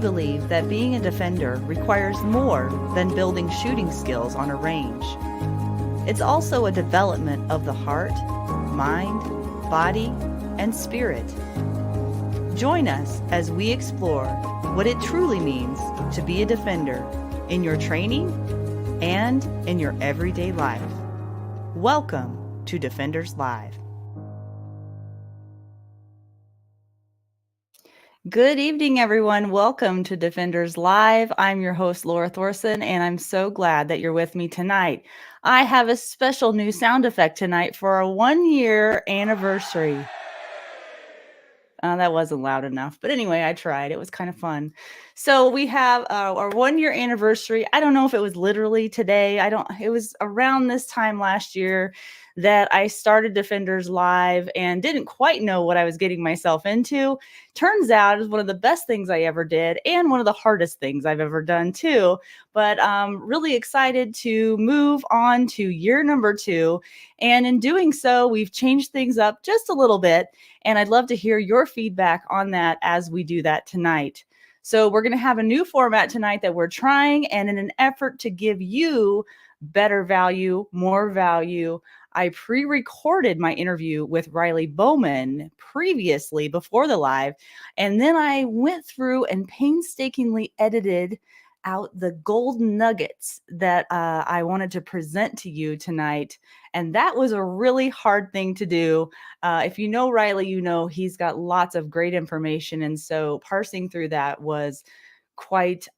believe that being a defender requires more than building shooting skills on a range. It's also a development of the heart, mind, body, and spirit. Join us as we explore what it truly means to be a defender in your training and in your everyday life. Welcome to Defenders Live. Good evening, everyone. Welcome to Defenders Live. I'm your host, Laura Thorson, and I'm so glad that you're with me tonight. I have a special new sound effect tonight for our 1-year anniversary. That wasn't loud enough, but anyway, I tried. It was kind of fun. So we have our 1-year anniversary. I don't know if it was literally today. It was around this time last year that I started Defenders Live and didn't quite know what I was getting myself into. Turns out it was one of the best things I ever did and one of the hardest things I've ever done too. But really excited to move on to year number 2. And in doing so, we've changed things up just a little bit. And I'd love to hear your feedback on that as we do that tonight. So we're going to have a new format tonight that we're trying, and in an effort to give you better value, more value, I pre-recorded my interview with Riley Bowman previously before the live, and then I went through and painstakingly edited out the gold nuggets that I wanted to present to you tonight. And that was a really hard thing to do. If you know Riley, you know he's got lots of great information. And so parsing through that was quite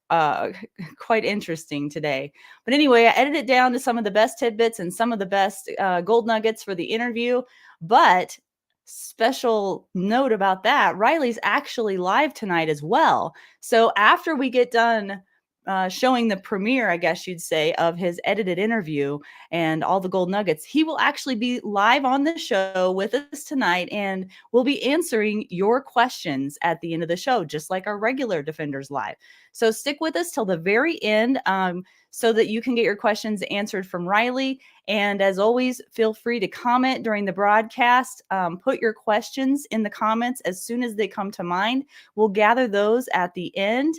interesting today. But anyway, I edited it down to some of the best tidbits and some of the best gold nuggets for the interview. But special note about that, Riley's actually live tonight as well. So after we get done showing the premiere, I guess you'd say, of his edited interview and all the gold nuggets, he will actually be live on the show with us tonight, and we'll be answering your questions at the end of the show, just like our regular Defenders Live. So stick with us till the very end so that you can get your questions answered from Riley. And as always, feel free to comment during the broadcast. Put your questions in the comments as soon as they come to mind. We'll gather those at the end.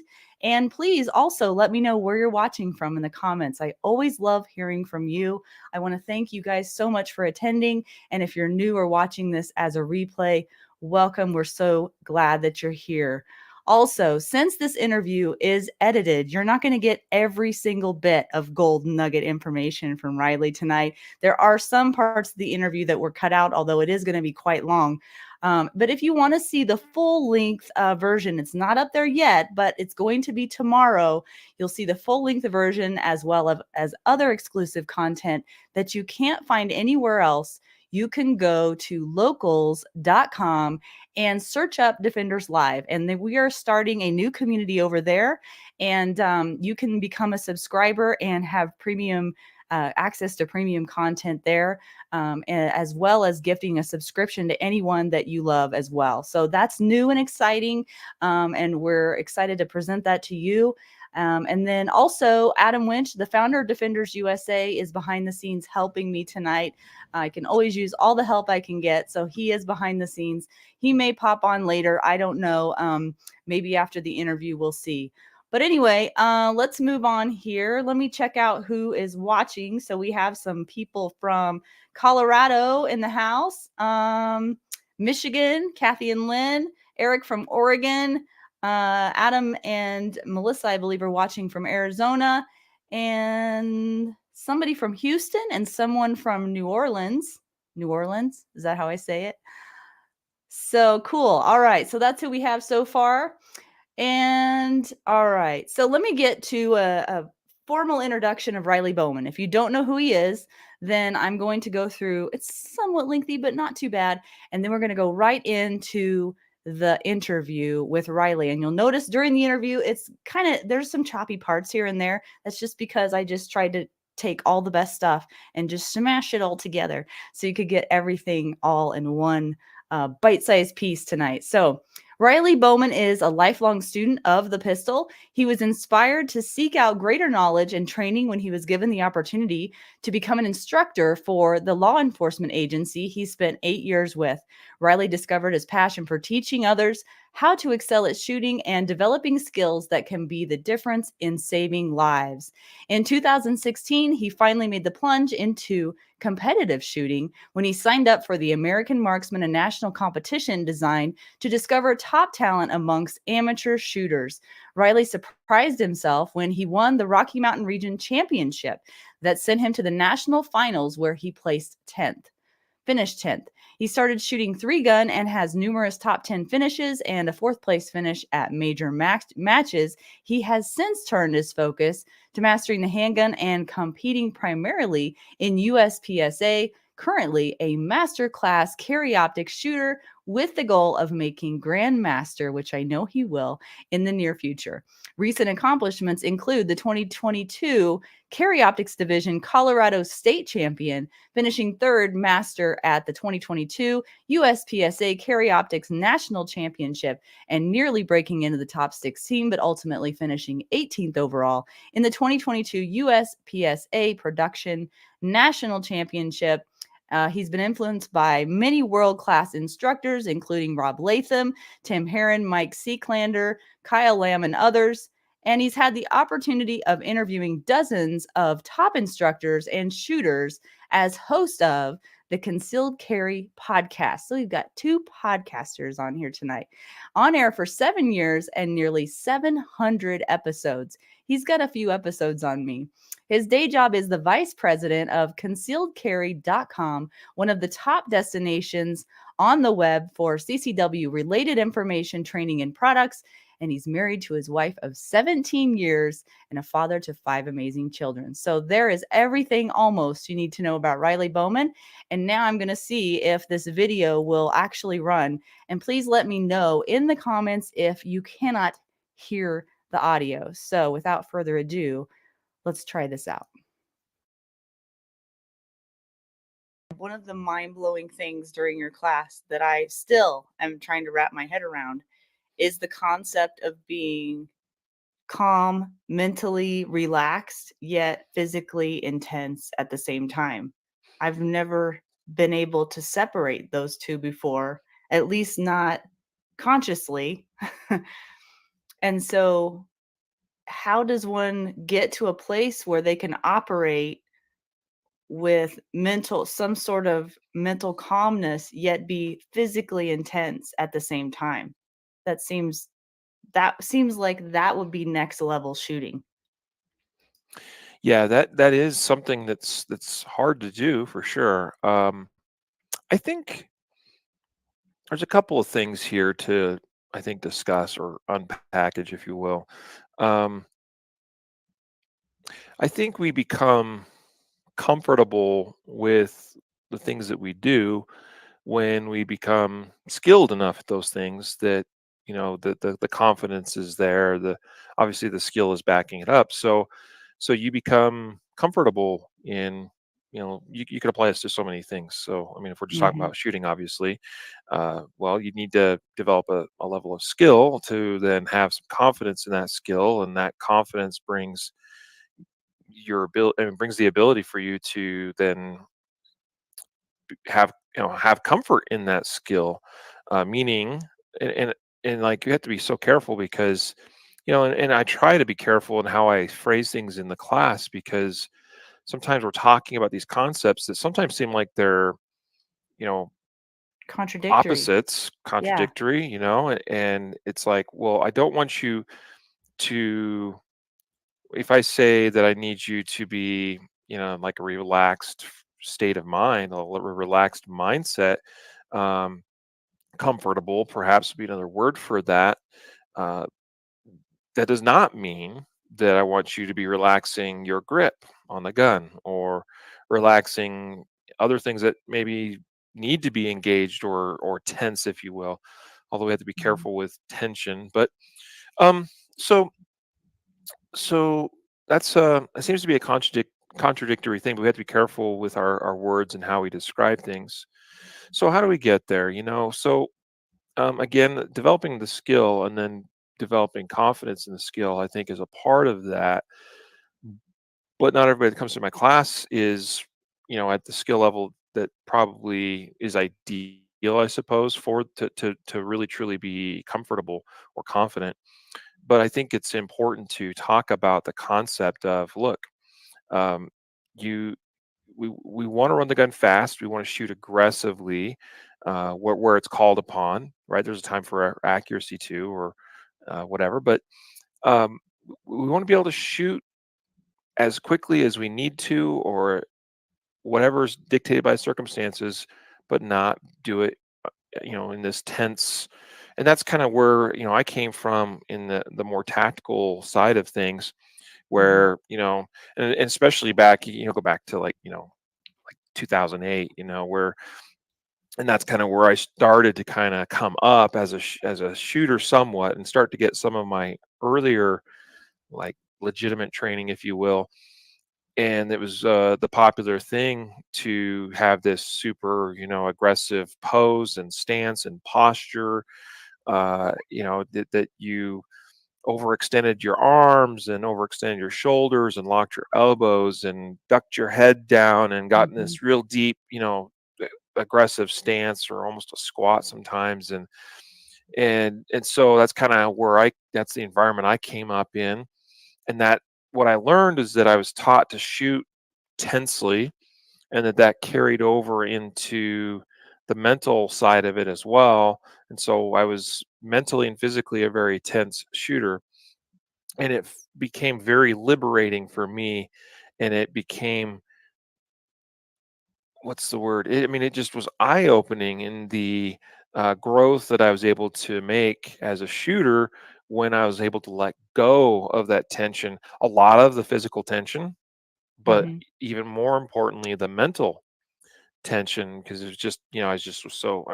And please also let me know where you're watching from in the comments. I always love hearing from you. I want to thank you guys so much for attending. And if you're new or watching this as a replay, welcome. We're so glad that you're here. Also, since this interview is edited, you're not going to get every single bit of gold nugget information from Riley tonight. There are some parts of the interview that were cut out, although it is going to be quite long. But if you want to see the full length version, it's not up there yet, but it's going to be tomorrow. You'll see the full length version as well as other exclusive content that you can't find anywhere else. You can go to locals.com and search up Defenders Live. And then we are starting a new community over there. And you can become a subscriber and have premium access to premium content there, as well as gifting a subscription to anyone that you love as well. So that's new and exciting, and we're excited to present that to you. And then also Adam Winch, the founder of Defenders USA, is behind the scenes helping me tonight. I can always use all the help I can get. So he is behind the scenes. He may pop on later. I don't know. Maybe after the interview, we'll see. But anyway, let's move on here. Let me check out who is watching. So we have some people from Colorado in the house, Michigan, Kathy and Lynn, Eric from Oregon, Adam and Melissa, I believe, are watching from Arizona, and somebody from Houston and someone from New Orleans. New Orleans, is that how I say it? So cool. All right. So that's who we have so far. And all right, so let me get to a formal introduction of Riley Bowman. If you don't know who he is, then I'm going to go through, it's somewhat lengthy, but not too bad. And then we're going to go right into the interview with Riley. And you'll notice during the interview, it's there's some choppy parts here and there. That's just because I just tried to take all the best stuff and just smash it all together so you could get everything all in one bite-sized piece tonight. So Riley Bowman is a lifelong student of the pistol. He was inspired to seek out greater knowledge and training when he was given the opportunity to become an instructor for the law enforcement agency he spent 8 years with. Riley discovered his passion for teaching others how to excel at shooting, and developing skills that can be the difference in saving lives. In 2016, he finally made the plunge into competitive shooting when he signed up for the American Marksman, a national competition designed to discover top talent amongst amateur shooters. Riley surprised himself when he won the Rocky Mountain Region Championship that sent him to the national finals where he placed 10th. Finished 10th. He started shooting three gun and has numerous top 10 finishes and a fourth place finish at major matches. He has since turned his focus to mastering the handgun and competing primarily in USPSA, currently a master class carry optic shooter with the goal of making Grandmaster, which I know he will, in the near future. Recent accomplishments include the 2022 Carry Optics Division Colorado State Champion, finishing third master at the 2022 USPSA Carry Optics National Championship, and nearly breaking into the top 16, but ultimately finishing 18th overall in the 2022 USPSA Production National Championship. He's been influenced by many world-class instructors, including Rob Latham, Tim Herron, Mike Seeklander, Kyle Lamb, and others. And he's had the opportunity of interviewing dozens of top instructors and shooters as host of the Concealed Carry podcast. So we've got two podcasters on here tonight, on air for 7 years and nearly 700 episodes. He's got a few episodes on me. His day job is the vice president of concealedcarry.com, one of the top destinations on the web for CCW related information, training, and products. And he's married to his wife of 17 years and a father to 5 amazing children. So there is everything almost you need to know about Riley Bowman. And now I'm going to see if this video will actually run. And please let me know in the comments if you cannot hear the audio. So without further ado, let's try this out. One of the mind-blowing things during your class that I still am trying to wrap my head around is the concept of being calm, mentally relaxed, yet physically intense at the same time. I've never been able to separate those two before, at least not consciously. And so, how does one get to a place where they can operate with some sort of mental calmness, yet be physically intense at the same time? That seems that seems like that would be next level shooting. Yeah, that is something that's hard to do for sure. I think there's a couple of things here to I think discuss or unpackage, if you will. Um, I think we become comfortable with the things that we do when we become skilled enough at those things that the confidence is there. The Obviously the skill is backing it up. So you become comfortable in, you can apply this to so many things. So I mean, if we're just talking Mhm. about shooting, obviously, well, you need to develop a level of skill to then have some confidence in that skill, and that confidence brings your ability and brings the ability for you to then have comfort in that skill, meaning, and like, you have to be so careful because, and I try to be careful in how I phrase things in the class, because sometimes we're talking about these concepts that sometimes seem like they're, you know Contradictory. opposites, Yeah. contradictory, and it's like, well, I don't want you to, if I say that I need you to be, like a relaxed state of mind, relaxed mindset, um, comfortable, perhaps would be another word for that. Uh, that does not mean that I want you to be relaxing your grip on the gun, or relaxing other things that maybe need to be engaged or tense, if you will. Although we have to be Mhm. careful with tension. But um, so so that's it seems to be a contradictory thing, but we have to be careful with our words and how we describe things. So how do we get there? Again, developing the skill and then developing confidence in the skill, I think, is a part of that. But not everybody that comes to my class is, at the skill level that probably is ideal I suppose, for to really truly be comfortable or confident. But I think it's important to talk about the concept of, look, um, you we want to run the gun fast. We want to shoot aggressively, where it's called upon. Right? There's a time for accuracy too, or whatever. But um, we want to be able to shoot as quickly as we need to, or whatever's dictated by circumstances, but not do it, in this tense. And that's kind of where, I came from in the more tactical side of things, Mhm. where, and especially back, go back to, like, 2008, where, and that's kind of where I started to kind of come up as as a shooter somewhat, and start to get some of my earlier, like, legitimate training, if you will. And it was, the popular thing to have this super, aggressive pose and stance and posture, that you overextended your arms and overextended your shoulders and locked your elbows and ducked your head down and got in Mhm. this real deep, aggressive stance, or almost a squat sometimes. And so that's kind of where that's the environment I came up in. And that, what I learned is that I was taught to shoot tensely, and that carried over into the mental side of it as well. And so I was mentally and physically a very tense shooter, and it became very liberating for me. And it became, what's the word, I mean, it just was eye opening in the growth that I was able to make as a shooter, when I was able to let go of that tension, a lot of the physical tension, but Mhm. even more importantly, the mental tension. Because it was just, I just was so,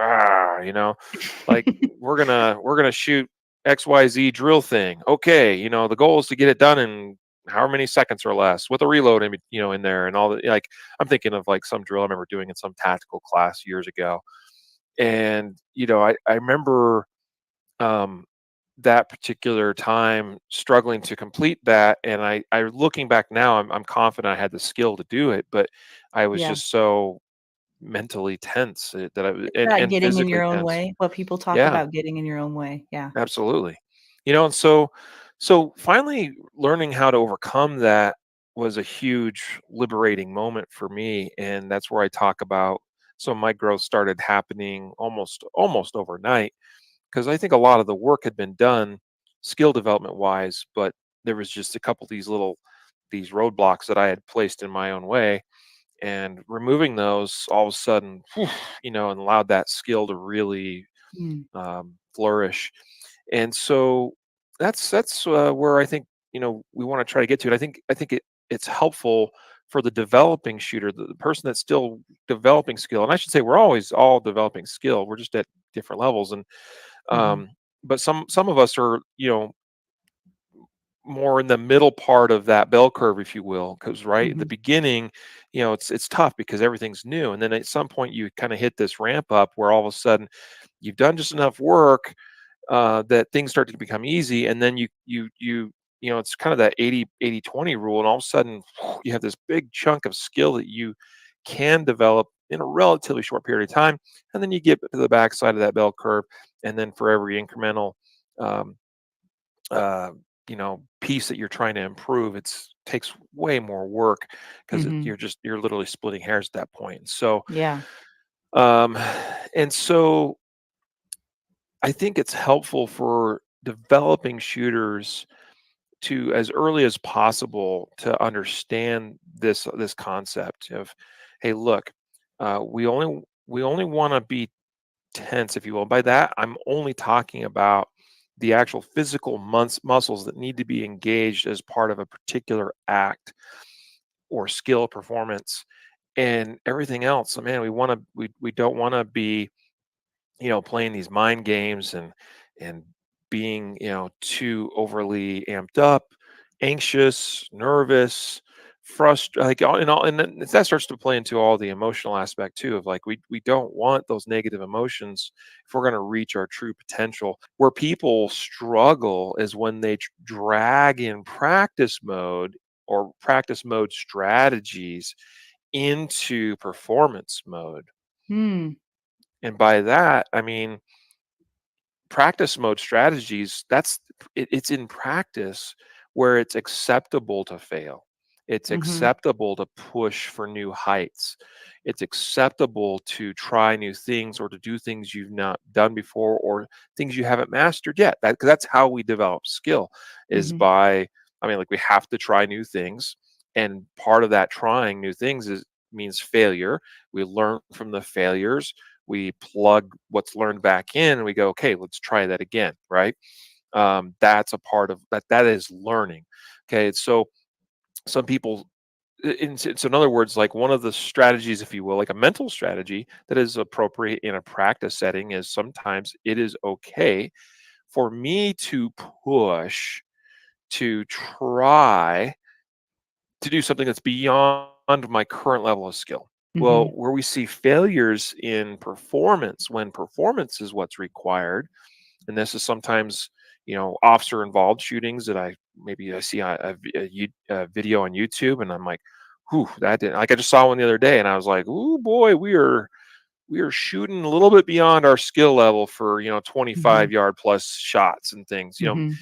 like, we're gonna shoot XYZ drill thing. Okay, the goal is to get it done in however many seconds or less, with a reload in there, and all that. Like, I'm thinking of, like, some drill I remember doing in some tactical class years ago. And I remember, um that particular time struggling to complete that. And I looking back now, I'm confident I had the skill to do it, but I was Yeah. just so mentally tense, that I was, It's and that getting in physically your own tense. way, what people talk Yeah, about getting in your own way. Yeah. absolutely. And so finally learning how to overcome that was a huge liberating moment for me. And that's where I talk about, so my growth started happening almost overnight, because I think a lot of the work had been done skill development wise, but there was just a couple of these roadblocks that I had placed in my own way. And removing those, all of a sudden, and allowed that skill to really Mm. flourish. And so that's where I think, we want to try to get to it. I think it's helpful for the developing shooter, the person that's still developing skill. And I should say, we're always all developing skill. We're just at different levels. And Mhm. um, but some of us are, more in the middle part of that bell curve, if you will, because right at the Mhm. beginning, it's tough because everything's new. And then at some point you kind of hit this ramp up, where all of a sudden you've done just enough work, that things start to become easy. And then it's kind of that 80-20 rule. And all of a sudden you have this big chunk of skill that you can develop in a relatively short period of time. And then you get to the backside of that bell curve. And then for every incremental, um, uh, piece that you're trying to improve, it's takes way more work, because Mhm. you're literally splitting hairs at that point. So, Yeah. um, and so I think it's helpful for developing shooters to, as early as possible, to understand this concept of, hey, look, we only want to be tense, if you will. By that, I'm only talking about the actual physical muscles that need to be engaged as part of a particular act or skill performance. And everything else, man, we don't want to be, playing these mind games, and being, too overly amped up, anxious, nervous, frustrated, like, and then that starts to play into all the emotional aspect too, of, like, we don't want those negative emotions if we're going to reach our true potential. Where people struggle is when they drag in practice mode, or practice mode strategies, into performance mode. Mm. And by that, I mean practice mode strategies, it's in practice where it's acceptable to fail. It's Mhm. acceptable to push for new heights. It's acceptable to try new things or to do things you've not done before or things you haven't mastered yet. 'Cause that's how we develop skill is Mhm. by, I mean, like we have to try new things. And part of that trying new things is means failure. We learn from the failures, we plug what's learned back in and we go, okay, let's try that again, right? That's a part of that. That is learning. Okay, so some people, so in other words, like one of the strategies, if you will, like a mental strategy that is appropriate in a practice setting is sometimes it is okay for me to push, to try to do something that's beyond my current level of skill. Well, Mhm. where we see failures in performance, when performance is what's required, and this is sometimes, officer involved shootings that I see a video on YouTube, and I'm like, whew, that didn't, like I just saw one the other day, and I was like, oh boy, we are shooting a little bit beyond our skill level for 25 Mhm. yard plus shots and things, Mhm.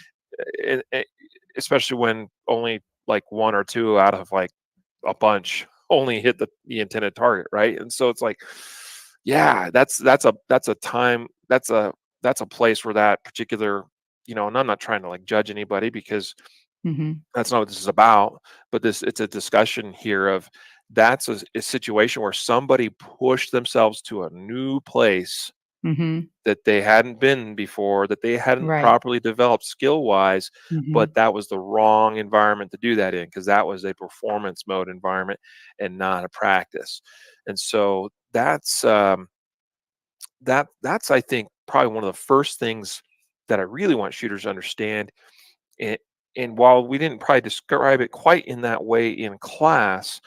and especially when only like one or two out of like a bunch only hit the intended target, right? And so it's like, yeah, that's a time, that's a place where that particular, and I'm not trying to like judge anybody because Mhm. that's not what this is about, but this it's a discussion here of that's a situation where somebody pushed themselves to a new place Mhm. that they hadn't been before, that they hadn't Right. properly developed skill wise, but Mhm. that was the wrong environment to do that in because that was a performance mode environment and not a practice. And so that's I think probably one of the first things that I really want shooters to understand. And, and while we didn't probably describe it quite in that way in class,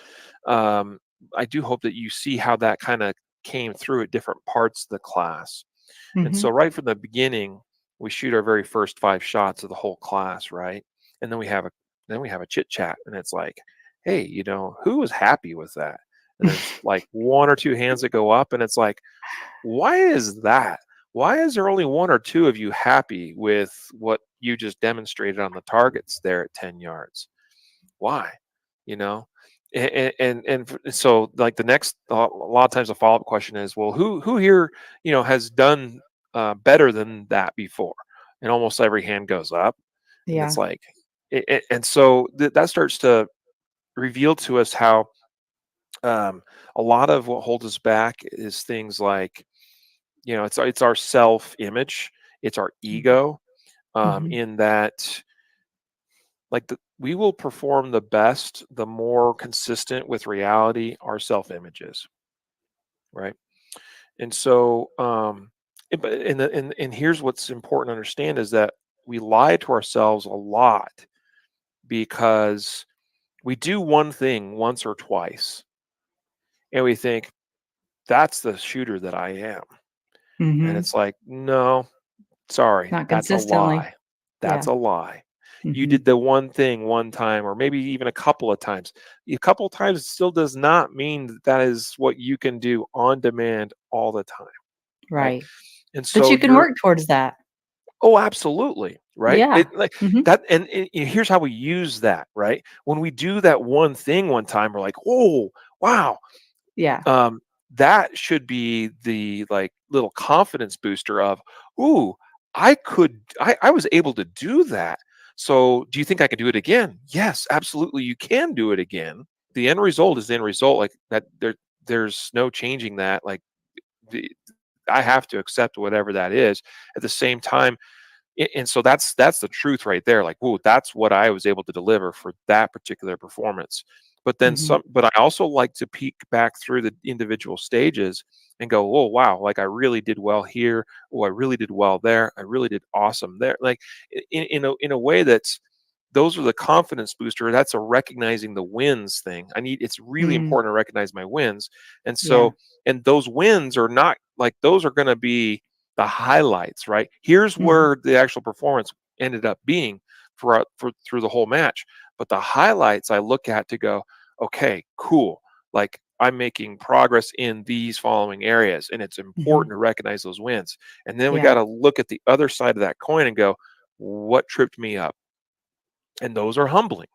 um, I do hope that you see how that kind of came through at different parts of the class. And so Mhm. right from the beginning, we shoot our very first 5 shots of the whole class, right? And then we have a chit chat and it's like, "Hey, who was happy with that?" And there's like one or two hands that go up and it's like, "Why is that? Why is there only one or two of you happy with what you just demonstrated on the targets there at 10 yards? Why?" You know? So like the next a lot of times the follow-up question is, well, who here has done better than that before? And almost every hand goes up, and it's Yeah. like and so that starts to reveal to us how a lot of what holds us back is things like it's our self-image, it's our Mhm. ego, Mhm. in that like we will perform the best the more consistent with reality our self-image is, right? And so and here's what's important to understand is that we lie to ourselves a lot because we do one thing once or twice and we think that's the shooter that I am, and Mhm. it's like, no, sorry, Not that's a consistently. lie. That's Yeah. a lie. You did Mhm. the one thing one time, or maybe even a couple of times. A couple of times still does not mean that that is what you can do on demand all the time, right? Right. And But so you can you're, work towards that. oh, absolutely, right? Yeah. It like Mhm. that, and here's how we use that, right? When we do that one thing one time, we're like, oh, wow, Yeah. um, that should be the like little confidence booster of, ooh, I was able to do that. So do you think I could do it again? Yes, absolutely, you can do it again. The end result is the end result. Like that, there's no changing that. Like the, I have to accept whatever that is. At the same time, and so that's the truth right there. Like, whoa, that's what I was able to deliver for that particular performance. But then Mhm. some. But I also like to peek back through the individual stages and go, oh wow, like I really did well here. Oh, I really did well there. I really did awesome there. Like in a way that's those are the confidence booster. That's a recognizing the wins thing. It's really Mm. important to recognize my wins. And Yeah. so and those wins are not like those are going to be the highlights, right? Here's Mhm. where the actual performance ended up being for through the whole match. But the highlights I look at to go, okay, cool. Like I'm making progress in these following areas, and it's Hmm. important to recognize those wins. And then we got Yeah. to look at the other side of that coin and go, what tripped me up? And those are humbling,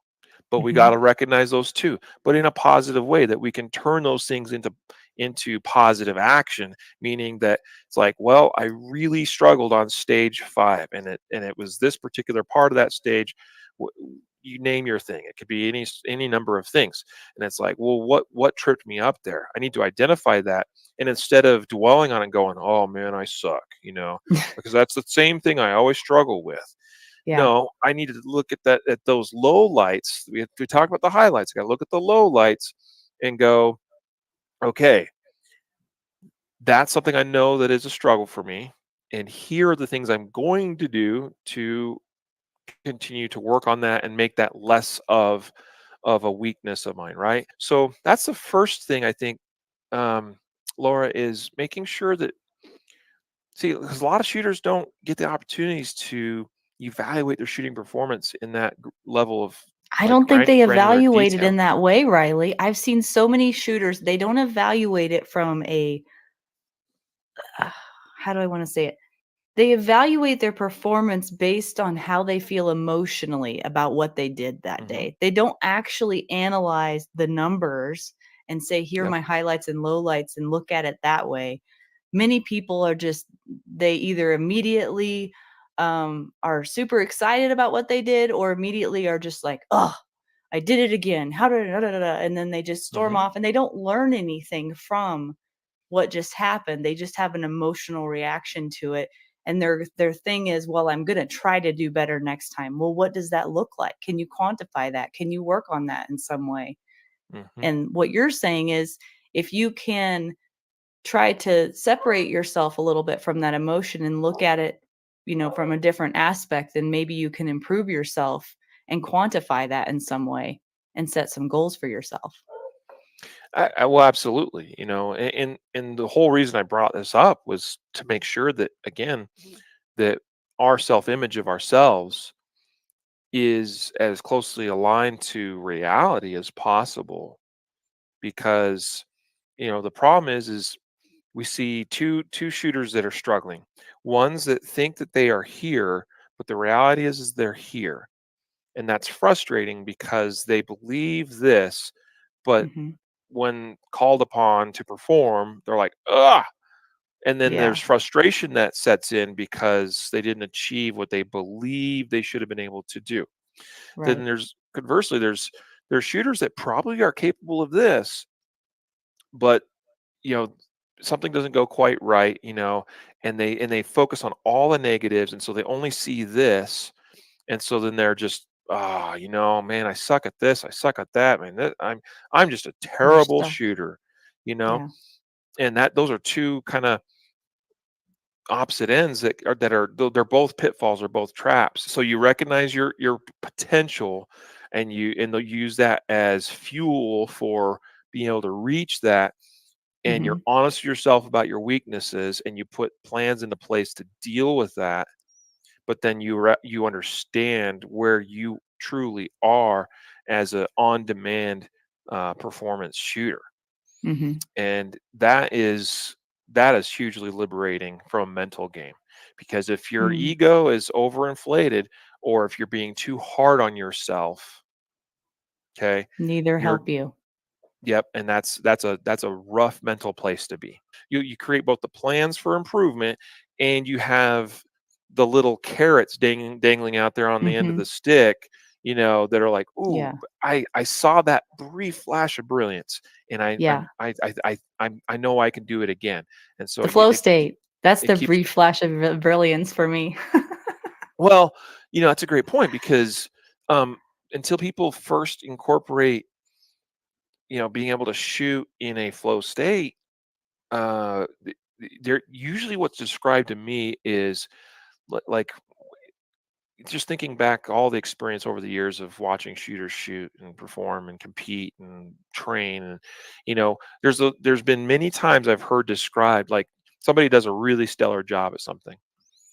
but we got Hmm. to recognize those too, but in a positive way, that we can turn those things into positive action, meaning that it's like, well, I really struggled on stage 5, and it was this particular part of that stage. You name your thing, it could be any number of things, and it's like, well, what tripped me up there? I need to identify that, and instead of dwelling on it going, oh man, I suck, because that's the same thing I always struggle with. Yeah. No, I needed to look at those low lights. We talk about the highlights. I got to look at the low lights and go, okay, that's something I know that is a struggle for me. And here are the things I'm going to do to continue to work on that and make that less of a weakness of mine, right? So that's the first thing I think, um, Laura, is making sure that, see, because a lot of shooters don't get the opportunities to evaluate their shooting performance in that level of I like don't think they granular evaluate it detail. in that way, Riley. I've seen so many shooters, they don't evaluate it from a, uh, how do I want to say it? They evaluate their performance based on how they feel emotionally about what they did that Hmm. day. They don't actually analyze the numbers and say, here are Yep. my highlights and lowlights and look at it that way. Many people are just, they either immediately are super excited about what they did, or immediately are just like, oh, I did it again. How did and then they just storm Hmm. off and they don't learn anything from what just happened. They just have an emotional reaction to it. And their thing is, well, I'm going to try to do better next time. Well, what does that look like? Can you quantify that? Can you work on that in some way? Hmm. And what you're saying is, if you can try to separate yourself a little bit from that emotion and look at it, from a different aspect, then maybe you can improve yourself and quantify that in some way and set some goals for yourself. Well, absolutely. And the whole reason I brought this up was to make sure that, again, that our self-image of ourselves is as closely aligned to reality as possible. Because the problem is we see two shooters that are struggling. Ones that think that they are here, but the reality is they're here, and that's frustrating because they believe this, but Hmm. when called upon to perform, they're like, "Ugh." And then Yeah. there's frustration that sets in because they didn't achieve what they believe they should have been able to do. Then Right. there's conversely, there's shooters that probably are capable of this, but you know something doesn't go quite right, and they focus on all the negatives, and so they only see this, and so then they're just, man, I suck at this, I suck at that, man, I'm just a You're terrible stuck. shooter, you know Yeah. and that those are two kind of opposite ends they're both pitfalls, or both traps. So you recognize your potential, and they'll use that as fuel for being able to reach that, and you're Hmm. honest with yourself about your weaknesses, and you put plans into place to deal with that. But then you understand where you truly are as a on demand performance shooter, Hmm. and that is hugely liberating from a mental game, because if your Mm. ego is overinflated, or if you're being too hard on yourself, okay, Neither you're help you. yep, and that's a rough mental place to be. You create both the plans for improvement, and you have the little carrots dangling out there on the end of Hmm. the stick, that are like, "Ooh, Yeah. I saw that brief flash of brilliance, and Yeah. I know I can do it again." And so The flow state. That's it the keeps. brief flash of brilliance for me. Well, that's a great point, because um, until people first incorporate, being able to shoot in a flow state, they're usually, what's described to me is like, just thinking back all the experience over the years of watching shooters shoot and perform and compete and train, and there's been many times I've heard described, like, somebody does a really stellar job at something,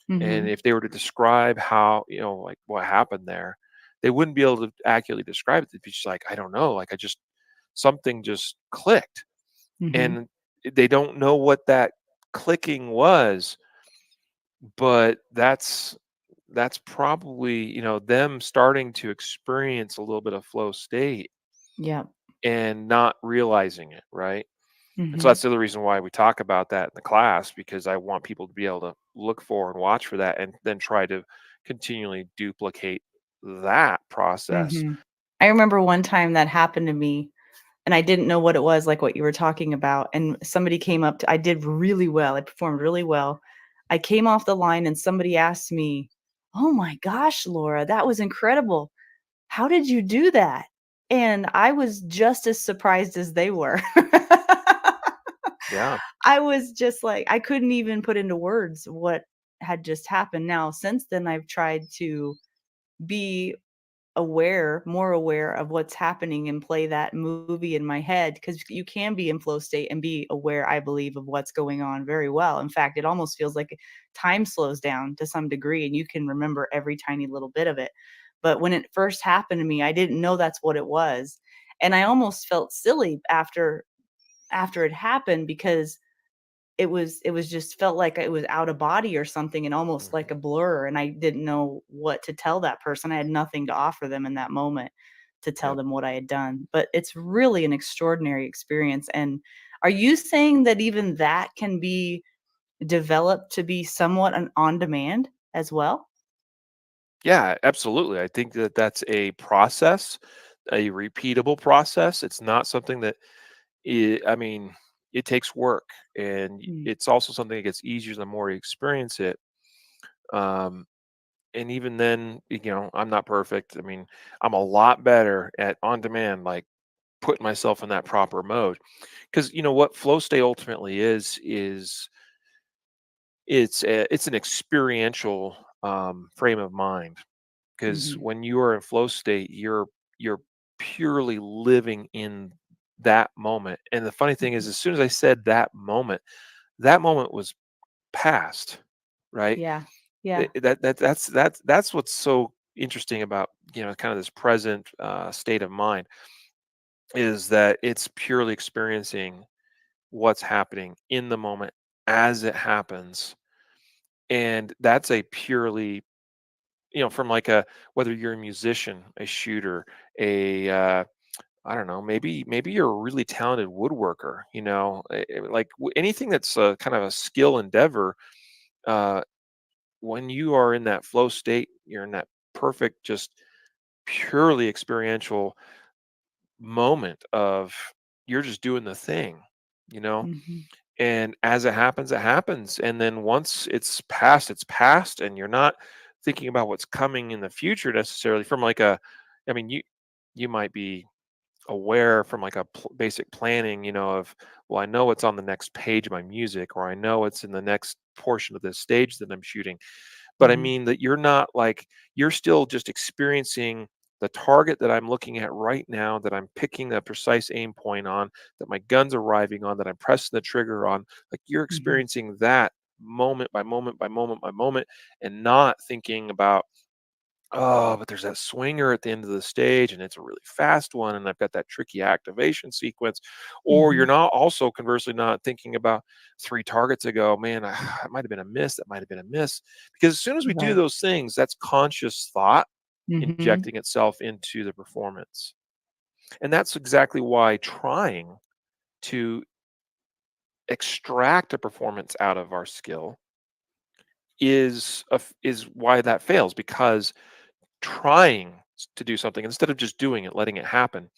and Hmm. if they were to describe how, like, what happened there, they wouldn't be able to accurately describe it. They'd be just like, I don't know, like, I just, something just clicked. Mhm. and they don't know what that clicking was, but that's probably, them starting to experience a little bit of flow state Yep. and not realizing it, right? And so Mhm. that's the other reason why we talk about that in the class, because I want people to be able to look for and watch for that and then try to continually duplicate that process. Mhm. I remember one time that happened to me, and I didn't know what it was, like what you were talking about, and somebody came up to I did really well, I performed really well. I came off the line and somebody asked me, "Oh my gosh, Laura, that was incredible. How did you do that?" And I was just as surprised as they were. Yeah. I was just like I couldn't even put into words what had just happened. Now, since then, I've tried to be more aware of what's happening and play that movie in my head, because you can be in flow state and be aware, I believe, of what's going on very well. In fact, it almost feels like time slows down to some degree and you can remember every tiny little bit of it. But when it first happened to me, I didn't know that's what it was. And I almost felt silly after it happened, because it was just felt like it was out of body or something and almost like Mhm. a blur, and I didn't know what to tell that person. I had nothing to offer them in that moment to tell Yep. them what I had done, but it's really an extraordinary experience. And are you saying that even that can be developed to be somewhat an on demand as well? Yeah, absolutely. I think that that's a process, a repeatable process. It's not something that I mean, it takes work, and Mm, it's also something that gets easier the more you experience it. Um, and even then, I'm not perfect. I mean, I'm a lot better at on demand, like putting myself in that proper mode. Because what flow state ultimately is it's an experiential frame of mind. Because mhm, when you are in flow state, you're purely living in that moment. And the funny thing is, mhm. as soon as I said that moment was past, right? Yeah, yeah. That's what's so interesting about kind of this present state of mind, is that it's purely experiencing what's happening in the moment as it happens. And that's a purely, from like a, whether you're a musician, a shooter, a I don't know, maybe you're a really talented woodworker, like anything that's kind of a skill endeavor. uh when you are in that flow state, you're in that perfect, just purely experiential moment of, you're just doing the thing, you know Mhm, and as it happens, it happens. And then once it's past, and you're not thinking about what's coming in the future necessarily, from like a, I mean, you might be aware from like a basic planning, of, well, I know what's on the next page of my music, or I know it's in the next portion of this stage that I'm shooting. But I mhm, mean that you're not like, you're still just experiencing the target that I'm looking at right now, that I'm picking a precise aim point on, that my gun's arriving on, that I'm pressing the trigger on. Like, you're mhm, experiencing that moment by moment by moment by moment, and not thinking about, oh, but there's that swinger at the end of the stage, and it's a really fast one, and I've got that tricky activation sequence. Or you're mhm. not also conversely not thinking about, three targets ago, man, that might have been a miss. That might have been a miss. Because as soon as we do Right. those things, that's conscious thought Mhm, injecting itself into the performance. And that's exactly why trying to extract a performance out of our skill is why that fails, because trying to do something instead of just doing it, letting it happen,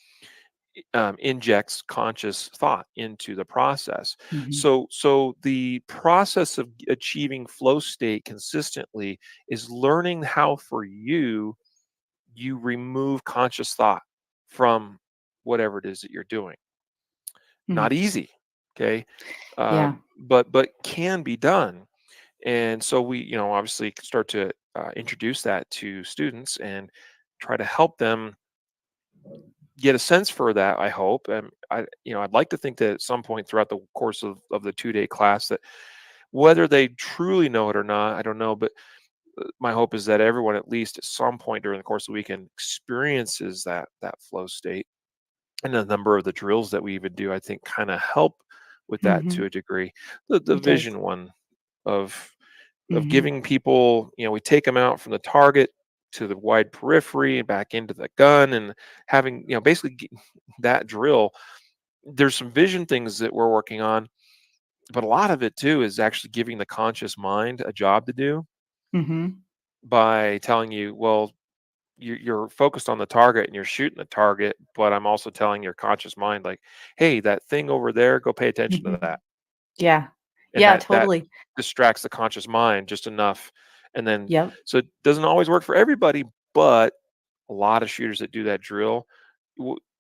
injects conscious thought into the process. mhm, So the process of achieving flow state consistently is learning how, for you remove conscious thought from whatever it is that you're doing. mhm. Not easy, okay, Yeah. but can be done. And so we, obviously start to introduce that to students and try to help them get a sense for that, I hope. And I'd like to think that at some point throughout the course of the 2-day class, that whether they truly know it or not, I don't know, but my hope is that everyone, at least at some point during the course of the weekend, experiences that flow state. And a number of the drills that we even do, I think, kind of help with that Mm-hmm. to a degree. The It does. vision one of Mm-hmm. giving people, we take them out from the target to the wide periphery and back into the gun, and having, basically that drill. There's some vision things that we're working on, but a lot of it too is actually giving the conscious mind a job to do Mm-hmm. by telling you, well, you're focused on the target and you're shooting the target, but I'm also telling your conscious mind, like, hey, that thing over there, go pay attention to Mm-hmm. that. Yeah. And Yeah, that totally. distracts the conscious mind just enough. And then, Yep. so it doesn't always work for everybody, but a lot of shooters that do that drill,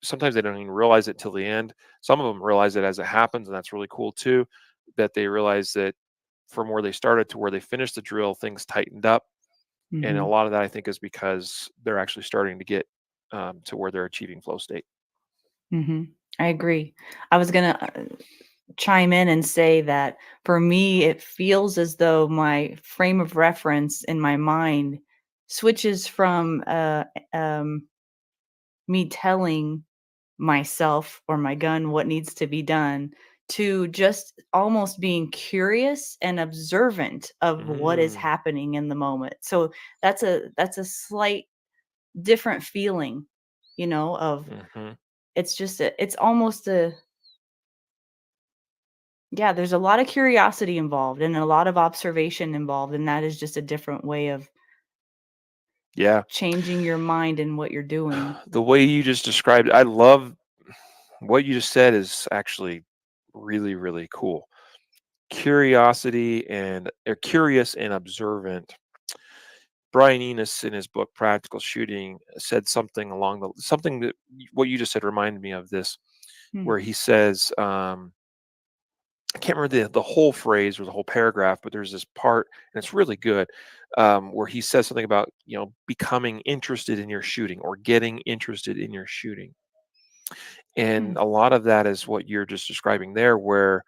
sometimes they don't even realize it till the end. Some of them realize it as it happens, and that's really cool too, that they realize that from where they started to where they finished the drill, things tightened up. And a Mm-hmm. lot of that, I think, is because they're actually starting to get to where they're achieving flow state. Mm-hmm. I agree. I was gonna chime in and say that for me, it feels as though my frame of reference in my mind switches from me telling myself or my gun what needs to be done to just almost being curious and observant of what is Mm, happening in the moment. So that's a slight different feeling, of hmm. it's just it's almost a yeah, there's a lot of curiosity involved and a lot of observation involved, and that is just a different way of Yeah. changing your mind and what you're doing. The way you just described it, I love what you just said is actually really, really cool. Curiosity and curious and observant. Brian Enos in his book Practical Shooting said something along the something that what you just said reminded me of this, Hmm. where he says, I can't remember the whole phrase or the whole paragraph, but there's this part, and it's really good, where he says something about becoming interested in your shooting or getting interested in your shooting, Hmm. and a lot of that is what you're just describing there, where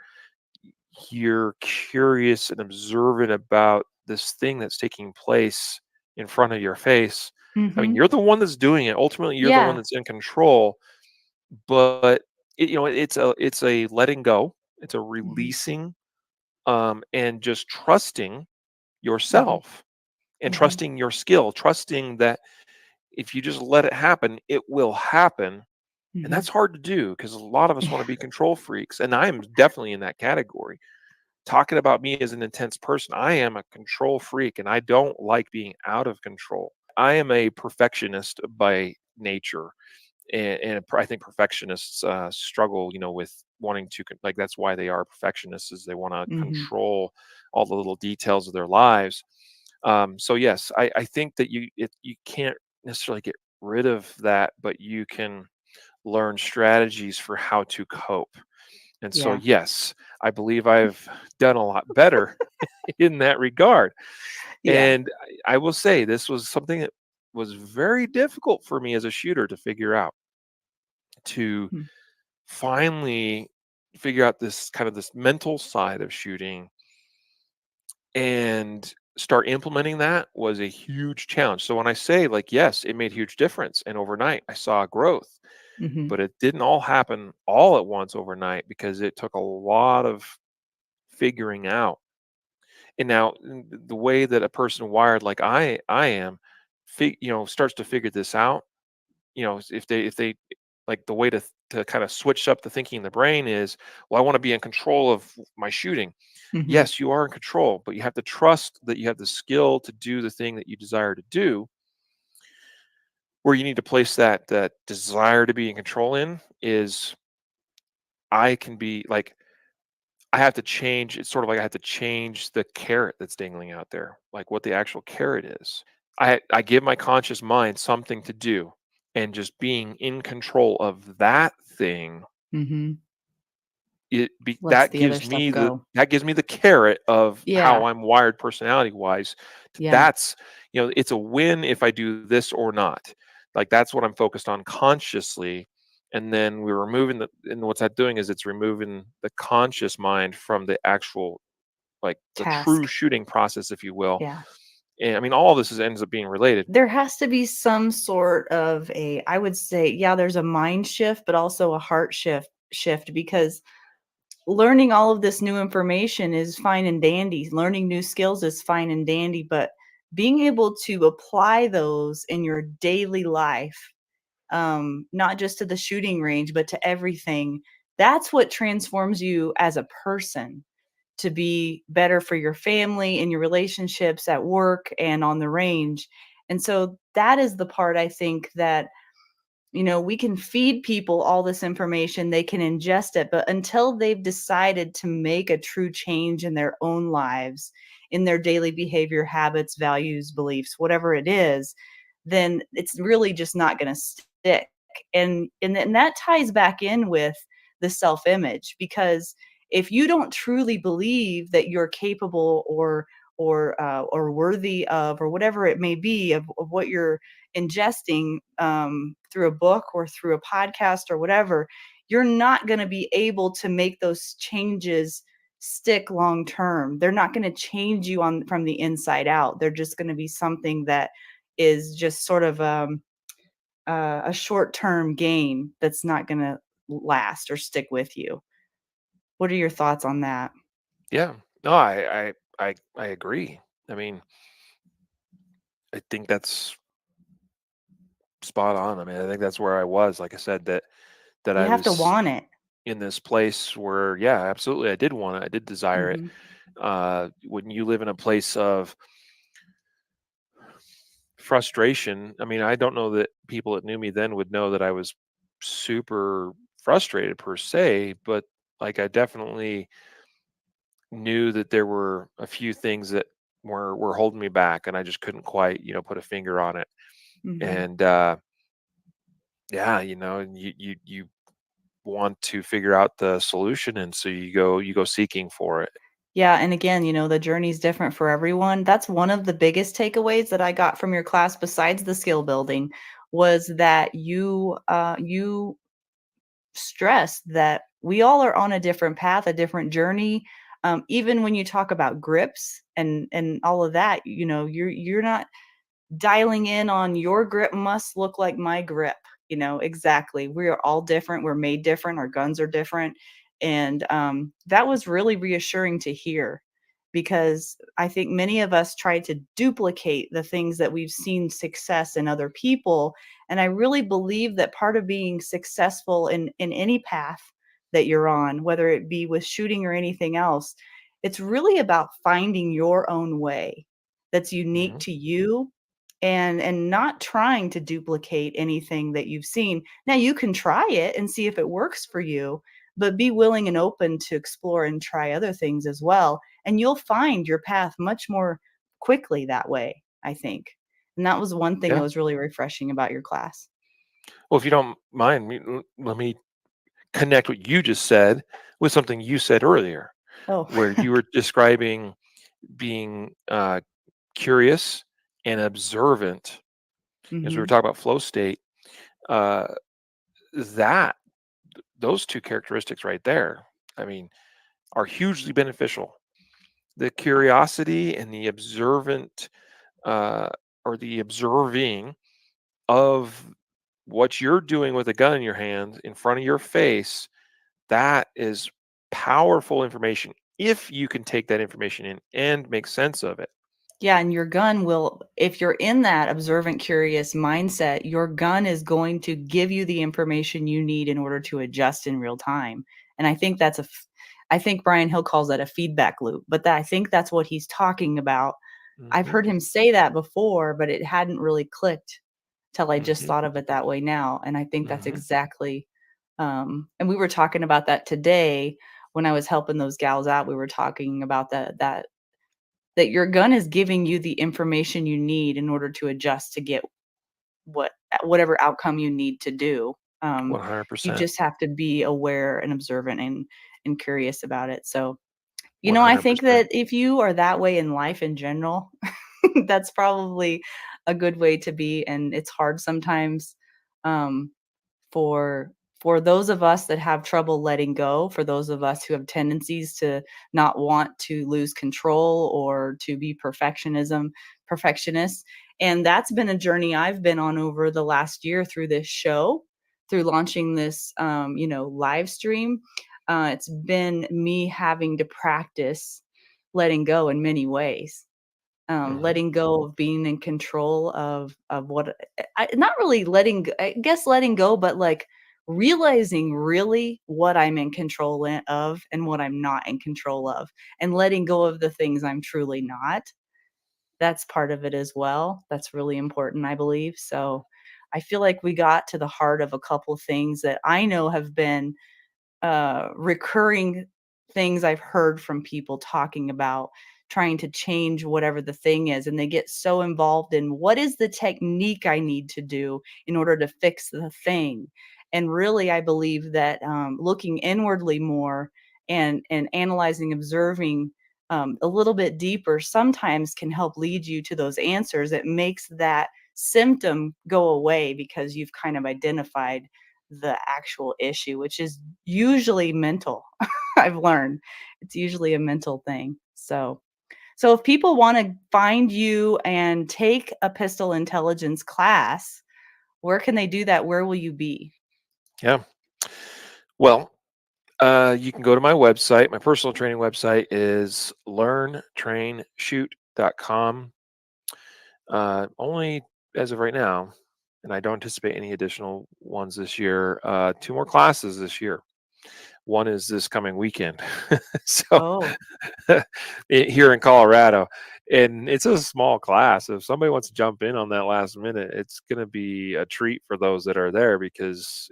you're curious and observant about this thing that's taking place in front of your face. I mean, Mhm. you're the one that's doing it. Ultimately, you're the one Yeah. that's in control, but it's a letting go. It's a Mhm. releasing, and just trusting Mhm. yourself and Mhm. trusting your skill, trusting that if you just let it happen, it will happen. And Mhm. that's hard to do because a lot of us want to be control freaks. And I am definitely in that category. Talking about me as an intense person, I am a control freak and I don't like being out of control. I am a perfectionist by nature. And I think perfectionists struggle, with wanting to, like, that's why they are perfectionists, is they want to Mhm. control all the little details of their lives. So yes, I think that you can't necessarily get rid of that, but you can learn strategies for how to cope. And so Yeah. yes, I believe I've done a lot better in that regard. Yeah. And I will say this was something that was very difficult for me as a shooter to figure out, to Mhm. finally figure out this kind of this mental side of shooting and start implementing that was a huge challenge. So when I say, like, yes, it made huge difference and overnight I saw growth, Mhm. but it didn't all happen all at once overnight because it took a lot of figuring out. And now the way that a person wired like I am, starts to figure this out. If they like, the way to kind of switch up the thinking in the brain is, well, I want to be in control of my shooting. Mhm. Yes, you are in control, but you have to trust that you have the skill to do the thing that you desire to do. Where you need to place that desire to be in control in is, I can be like, I have to change. It's sort of like I have to change the carrot that's dangling out there, like what the actual carrot is. I give my conscious mind something to do, and just being in control of that thing, Mhm. Lets that the other gives stuff me go. the carrot of how Yeah. I'm wired personality wise. Yeah. That's, it's a win if I do this or not. Like, that's what I'm focused on consciously. And then we're removing and what's that doing is it's removing the conscious mind from the actual, like, the true Task. shooting process, if you will. Yeah. And I mean, all this ends up being related. There has to be some sort of a, I would say, yeah, there's a mind shift, but also a heart shift because learning all of this new information is fine and dandy. Learning new skills is fine and dandy, but being able to apply those in your daily life, not just to the shooting range, but to everything, that's what transforms you as a person to be better for your family and your relationships at work and on the range. And so that is the part I think that, we can feed people all this information, they can ingest it, but until they've decided to make a true change in their own lives, in their daily behavior, habits, values, beliefs, whatever it is, then it's really just not going to stick. And that ties back in with the self-image, because if you don't truly believe that you're capable or worthy of, or whatever it may be, of what you're ingesting, through a book or through a podcast or whatever, you're not going to be able to make those changes stick long term. They're not going to change you on from the inside out. They're just going to be something that is just sort of a short term gain that's not going to last or stick with you. What are your thoughts on that? Yeah. No, I agree. I mean, I think that's spot on. I mean, I think that's where I was. Like I said, that You I have to was want it. in this place where, yeah, absolutely, I did want it. I did desire it. Hmm. When you live in a place of frustration, I mean, I don't know that people that knew me then would know that I was super frustrated per se, but like I definitely knew that there were a few things that were holding me back, and I just couldn't quite, put a finger on it. Hmm. And yeah, and you want to figure out the solution, and so you go seeking for it. Yeah, and again, the journey's different for everyone. That's one of the biggest takeaways that I got from your class, besides the skill building, was that you stressed that we all are on a different path, a different journey. Even when you talk about grips and all of that, you're not dialing in on your grip must look like my grip. Exactly. We are all different. We're made different. Our guns are different. And that was really reassuring to hear, because I think many of us try to duplicate the things that we've seen success in other people. And I really believe that part of being successful in any path that you're on, whether it be with shooting or anything else, it's really about finding your own way that's unique Hmm. to you, and not trying to duplicate anything that you've seen. Now you can try it and see if it works for you, but be willing and open to explore and try other things as well, and you'll find your path much more quickly that way, I think. And that was one thing that Yeah. was really refreshing about your class. Well, if you don't mind, let me connect what you just said with something you said earlier, Oh. where you were describing being curious and observant. As we were Mhm. talking about flow state, uh, that those two characteristics right there, I mean, are hugely beneficial. The curiosity and the observant, uh, or the observing of what you're doing with a gun in your hand in front of your face, that is powerful information if you can take that information in and make sense of it. Yeah, and your gun will, if you're in that observant, curious mindset, your gun is going to give you the information you need in order to adjust in real time. And I think I think Brian Hill calls that a feedback loop, but I think that's what he's talking about. I've Hmm. heard him say that before, but it hadn't really clicked till I just Hmm. thought of it that way now. And I think that's Hmm. exactly, and we were talking about that today when I was helping those gals out. We were talking about that your gun is giving you the information you need in order to adjust to get whatever outcome you need to do. You 100%. just have to be aware and observant and curious about it. So, I think 100%. that if you are that way in life in general, that's probably a good way to be. And it's hard sometimes, um, for for those of us that have trouble letting go, for those of us who have tendencies to not want to lose control or to be perfectionists. And that's been a journey I've been on over the last year through this show, through launching this, live stream. It's been me having to practice letting go in many ways, Hmm. letting go of being in control of what not really I guess letting go, but like realizing really what I'm in control of and what I'm not in control of, and letting go of the things I'm truly not. That's part of it as well. That's really important, I believe. So I feel like we got to the heart of a couple things that I know have been recurring things I've heard from people talking about trying to change whatever the thing is. And they get so involved in what is the technique I need to do in order to fix the thing. And really, I believe that looking inwardly more and analyzing, observing a little bit deeper sometimes can help lead you to those answers. It makes that symptom go away because you've kind of identified the actual issue, which is usually mental. I've learned it's usually a mental thing. So if people want to find you and take a pistol intelligence class, where can they do that? Where will you be? Yeah. Well, you can go to my website. My personal training website is learntrainshoot.com. Only as of right now, and I don't anticipate any additional ones this year. Two more classes this year. One is this coming weekend. So Oh, here in Colorado, and it's a small class. If somebody wants to jump in on that last minute, it's going to be a treat for those that are there because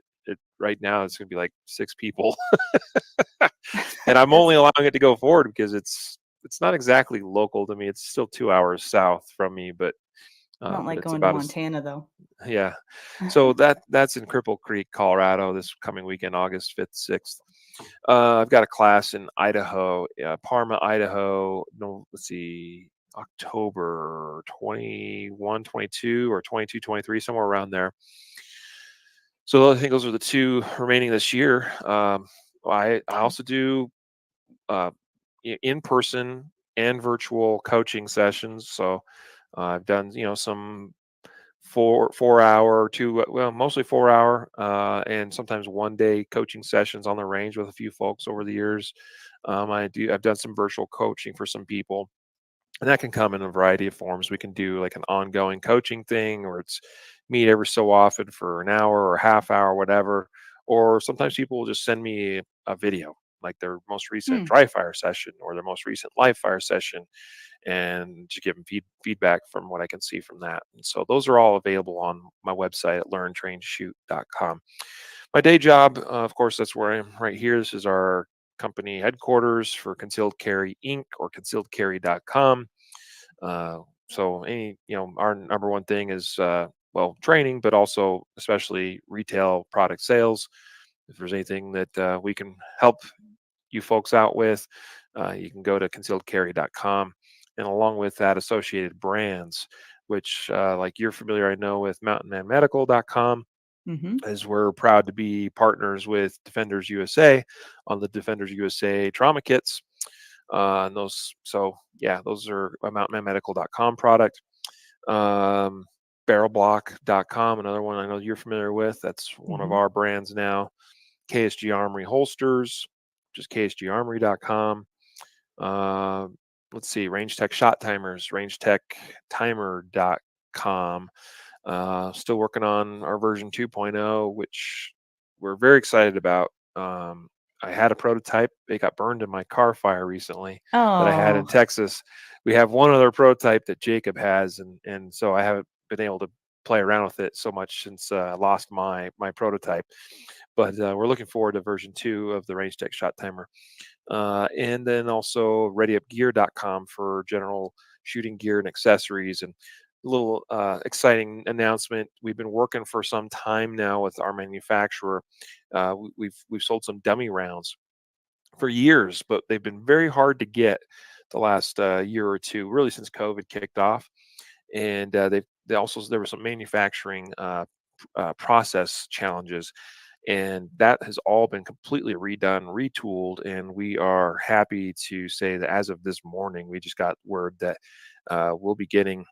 right now it's going to be like 6 people, and I'm that's only allowing it to go forward because it's not exactly local to me. It's still 2 hours south from me, I don't but like it's going to about as Montana though. yeah. So that's in Cripple Creek, Colorado, this coming weekend, August 5th, 6th. I've got a class in Idaho, Parma, Idaho. No, let's see, October 21, 22, or 22, 23, somewhere around there. So I think those are the two remaining this year. I also do uh, in person and virtual coaching sessions. So I've done some 4 hour, two, well, mostly 4 hour, and sometimes 1 day coaching sessions on the range with a few folks over the years. I've done some virtual coaching for some people, and that can come in a variety of forms. We can do like an ongoing coaching thing, or it's meet every so often for an hour or half hour, whatever. Or sometimes people will just send me a video, like their most recent Hmm. dry fire session or their most recent live fire session, and to give them feedback from what I can see from that. And so those are all available on my website at learntrainshoot.com. My day job, of course, that's where I am right here. This is our company headquarters for Concealed Carry Inc. or concealedcarry.com. So our number one thing is well, training, but also especially retail product sales. If there's anything that we can help you folks out with, you can go to concealedcarry.com. And along with that, associated brands, which, like you're familiar, I know, with mountainmanmedical.com, Mm-hmm. as we're proud to be partners with Defenders USA on the Defenders USA trauma kits. And those are a mountainmanmedical.com product. Um, barrelblock.com, another one I know you're familiar with. That's one of Mm-hmm. our brands now. KSG Armory Holsters, which is ksgarmory.com. Uh, let's see, Range Tech Shot Timers, rangetechtimer.com. Still working on our version 2.0, which we're very excited about. I had a prototype. It got burned in my car fire recently that I had in Oh, Texas. We have one other prototype that Jacob has, and so I haven't been able to play around with it so much since I lost my prototype. But we're looking forward to version 2 of the Range Tech Shot Timer. And then also readyupgear.com for general shooting gear and accessories. And a little exciting announcement. We've been working for some time now with our manufacturer. We've sold some dummy rounds for years, but they've been very hard to get the last year or two, really since COVID kicked off. And there were some manufacturing process challenges, And that has all been completely redone, retooled, and we are happy to say that as of this morning, we just got word that we'll be getting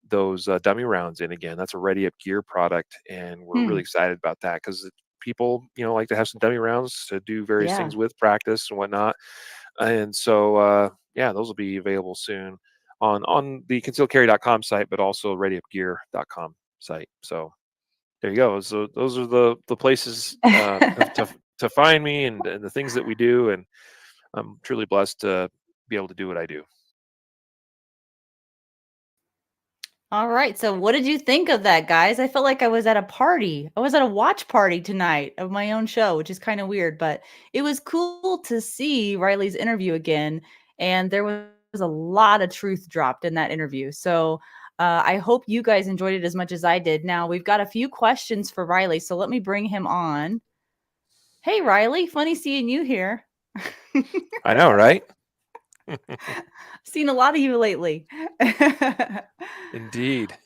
those dummy rounds in again. That's a Ready Up Gear product, and we're Hmm. really excited about that because people, like to have some dummy rounds to do various Yeah. things with, practice and whatnot. And so, yeah, those will be available soon on the concealedcarry.com site, but also readyupgear.com site. So there you go. So those are the places to find me, and the things that we do, and I'm truly blessed to be able to do what I do. All right. So, what did you think of that, guys? I felt like I was at a party. I was at a watch party tonight of my own show, which is kind of weird, but it was cool to see Riley's interview again. And there was a lot of truth dropped in that interview. So, I hope you guys enjoyed it as much as I did. Now, we've got a few questions for Riley. So, let me bring him on. Hey, Riley. Funny seeing you here. I know, right? Seen a lot of you lately. Indeed.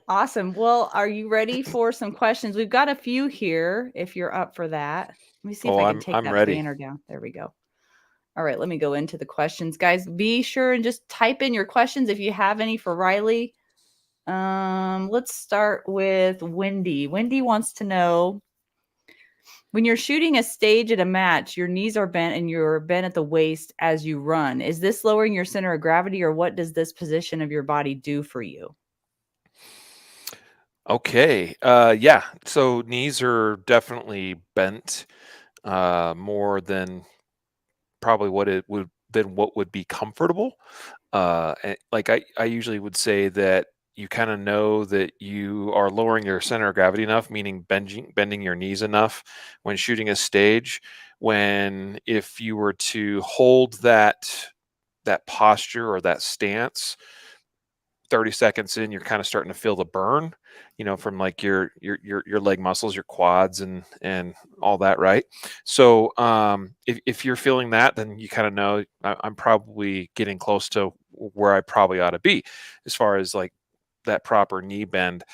Awesome. Well, are you ready for some questions? We've got a few here if you're up for that. Let me see if Oh, I can I'm take I'm that ready. banner down. There we go. All right, let me go into the questions. Guys, be sure and just type in your questions if you have any for Riley. Let's start with Wendy. Wendy wants to know, when you're shooting a stage at a match, your knees are bent and you're bent at the waist as you run. Is this lowering your center of gravity, or what does this position of your body do for you? Okay. Yeah. So knees are definitely bent more than probably what would be comfortable. Like I usually would say that you kind of know that you are lowering your center of gravity enough, meaning bending your knees enough when shooting a stage. When if you were to hold that posture or that stance 30 seconds in, you're kind of starting to feel the burn, from like your leg muscles, your quads, and all that, right? So if you're feeling that, then you kind of know I'm probably getting close to where I probably ought to be as far as like that proper knee bend.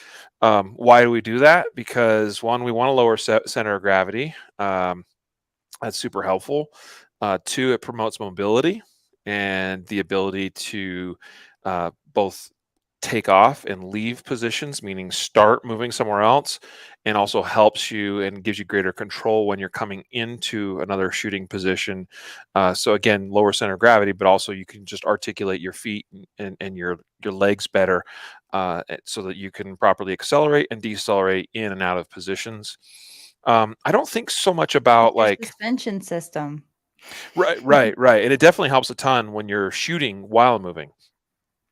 Why do we do that? Because one, we want to lower center of gravity. That's super helpful. Two, it promotes mobility and the ability to both take off and leave positions, meaning start moving somewhere else, and also helps you and gives you greater control when you're coming into another shooting position. So again, lower center of gravity, but also you can just articulate your feet and your legs better, so that you can properly accelerate and decelerate in and out of positions. I don't think so much Like about your like suspension system. right, and it definitely helps a ton when you're shooting while moving,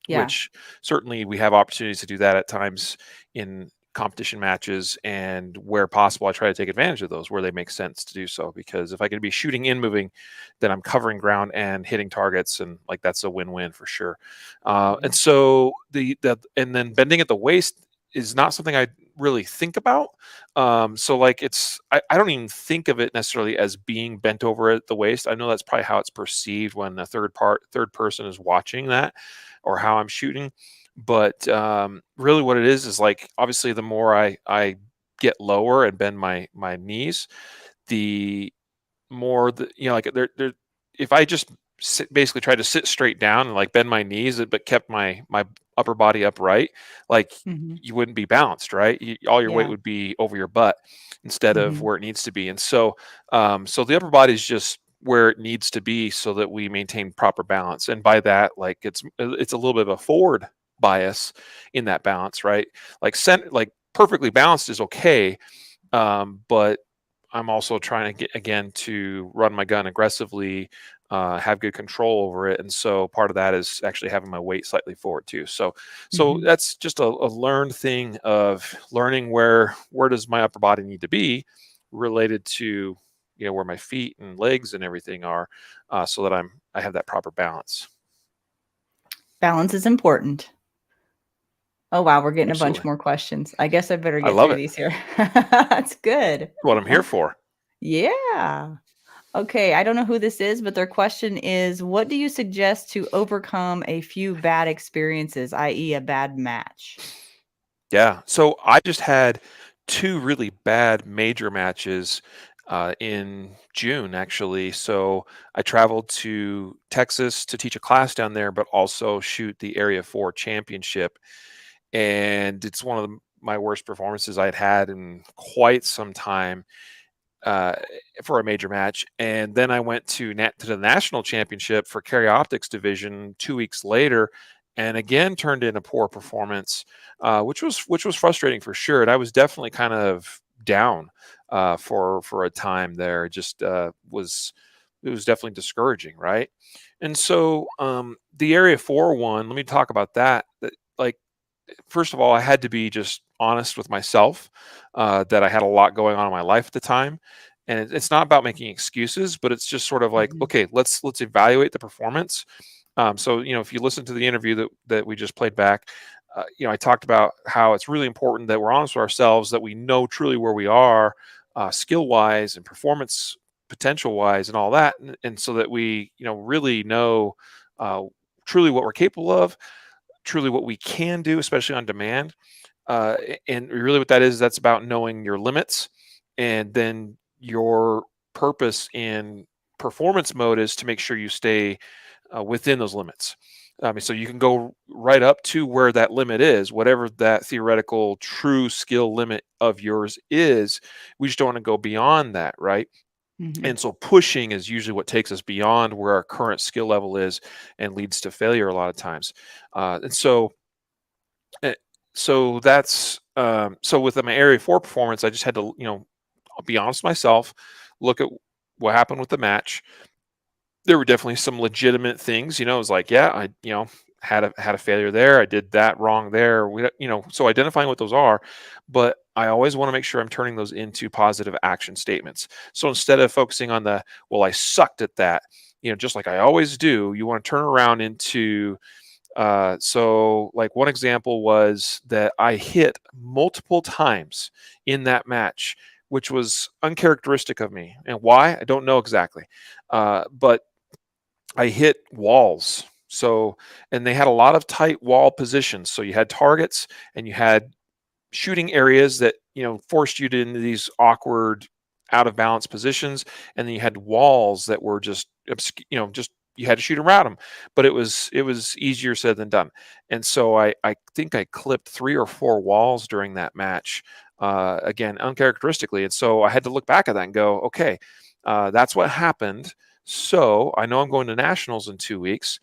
Yeah. which certainly we have opportunities to do that at times in competition matches, and where possible I try to take advantage of those where they make sense to do so, because if I can be shooting and moving, then I'm covering ground and hitting targets, and like that's a win-win for sure. Yeah. And so and then bending at the waist is not something I really think about. So like I don't even think of it necessarily as being bent over at the waist. I know that's probably how it's perceived when a third person is watching that, or how I'm shooting. But really, what it is like obviously the more I get lower and bend my knees, the more like if I just basically try to sit straight down and like bend my knees, but kept my upper body upright, like Mhm. you wouldn't be balanced, right? All your weight Yeah. would be over your butt instead of Mhm. where it needs to be. And so so the upper body is just where it needs to be so that we maintain proper balance. And by that, like it's a little bit of a forward bias in that balance, right? Like perfectly balanced is okay, but I'm also trying to get again to run my gun aggressively, have good control over it, and so part of that is actually having my weight slightly forward too. So Mhm. that's just a learned thing of learning where does my upper body need to be related to where my feet and legs and everything are, so that I have that proper balance. Balance is important. Oh, wow, we're getting a bunch Absolutely, more questions. I guess I better I get love through it. these here. That's good. What I'm here for. Yeah. Okay, I don't know who this is, but their question is, what do you suggest to overcome a few bad experiences, i.e. a bad match? Yeah. So I just had two really bad major matches in June, actually. So I traveled to Texas to teach a class down there, but also shoot the Area 4 championship. And it's one of my worst performances I'd had in quite some time uh, for a major match. And then I went to the national championship for carry optics division 2 weeks later, and again turned in a poor performance, which was frustrating for sure. And I was definitely kind of down for a time there. It was definitely discouraging, right? And so the Area 4 one, let me talk about that. Like, first of all, I had to be just honest with myself that I had a lot going on in my life at the time, and it's not about making excuses, but it's just sort of like, Mhm. okay, let's evaluate the performance. So if you listen to the interview that we just played back, I talked about how it's really important that we're honest with ourselves, that we know truly where we are, skill wise and performance potential wise, and all that, and so that we really know uh, truly what we're capable of, truly what we can do, especially on demand. And really, what that is, that's about knowing your limits, and then your purpose in performance mode is to make sure you stay within those limits. So you can go right up to where that limit is, whatever that theoretical true skill limit of yours is. We just don't want to go beyond that, right? Mhm. And so pushing is usually what takes us beyond where our current skill level is and leads to failure a lot of times. And so Eh, so that's so with my Area 4 performance, I just had to, be honest with myself, look at what happened with the match. There were definitely some legitimate things, it was like, yeah, I, had a failure there. I did that wrong there. So identifying what those are, but I always want to make sure I'm turning those into positive action statements. So instead of focusing on well, I sucked at that, just like I always do, you want to turn around into so, like, one example was that I hit multiple times in that match, which was uncharacteristic of me. And why? I don't know exactly. But I hit walls. So, and they had a lot of tight wall positions. So you had targets and you had shooting areas that forced you into these awkward, out of balance positions, and then you had walls that were just just you had to shoot around them. But it was easier said than done. And so I think I clipped 3 or 4 walls during that match, again uncharacteristically. And so I had to look back at that and go, okay, that's what happened. So I know I'm going to nationals in 2 weeks.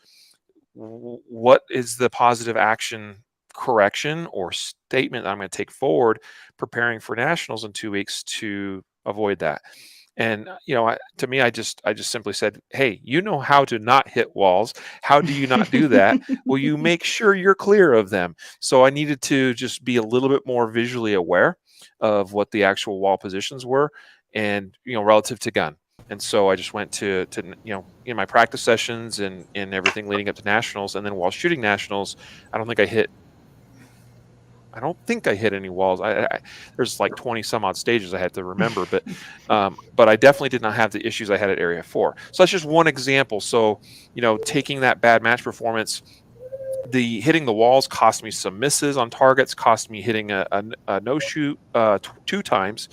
What is the positive action correction or statement that I'm going to take forward preparing for nationals in 2 weeks to avoid that? And to me, I just simply said, "Hey, you know how to not hit walls. How do you not do that? Well, you make sure you're clear of them." So I needed to just be a little bit more visually aware of what the actual wall positions were, and relative to gun. And so I just went to in my practice sessions and everything leading up to nationals, and then while shooting nationals, I don't think I hit I don't think I hit any walls. There's like 20 some odd stages I had to remember, but I definitely did not have the issues I had at Area 4. So that's just one example. So taking that bad match performance, the hitting the walls cost me some misses on targets, cost me hitting a no shoot 2 times,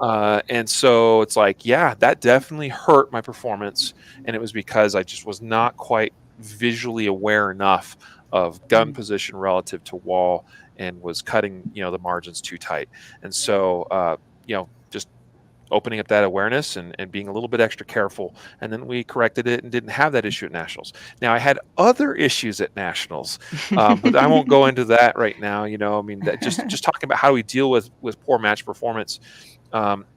and so it's like, yeah, that definitely hurt my performance, and it was because I just was not quite visually aware enough of gun Mhm. position relative to wall, and was cutting the margins too tight. And so just opening up that awareness and being a little bit extra careful, and then we corrected it and didn't have that issue at nationals. Now I had other issues at nationals, but I won't go into that right now. I mean, that just talking about how we deal with poor match performance.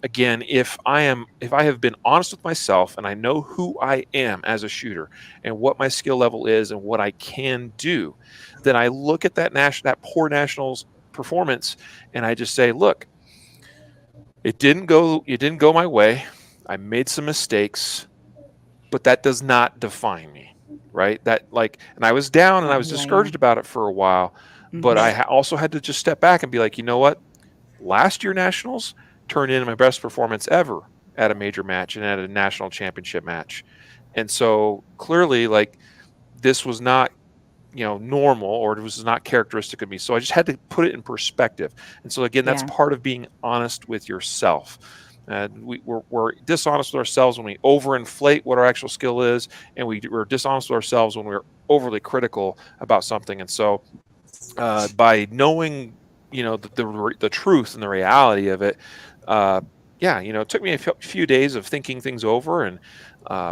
Again, if I have been honest with myself and I know who I am as a shooter and what my skill level is and what I can do, then I look at that poor nationals performance, and I just say, look, it didn't go my way. I made some mistakes, but that does not define me, right? And I was down and I Not was who I am. discouraged about it for a while, but Mhm. also had to just step back and be like, you know what? Last year nationals turned in my best performance ever at a major match and at a national championship match. And so clearly, like, this was not normal, or it was not characteristic of me. So I just had to put it in perspective. And so again, that's Yeah. part of being honest with yourself. We're dishonest with ourselves when we overinflate what our actual skill is, and we're dishonest with ourselves when we're overly critical about something. And so by knowing the truth and the reality of it, uh, yeah, it took me a few days of thinking things over and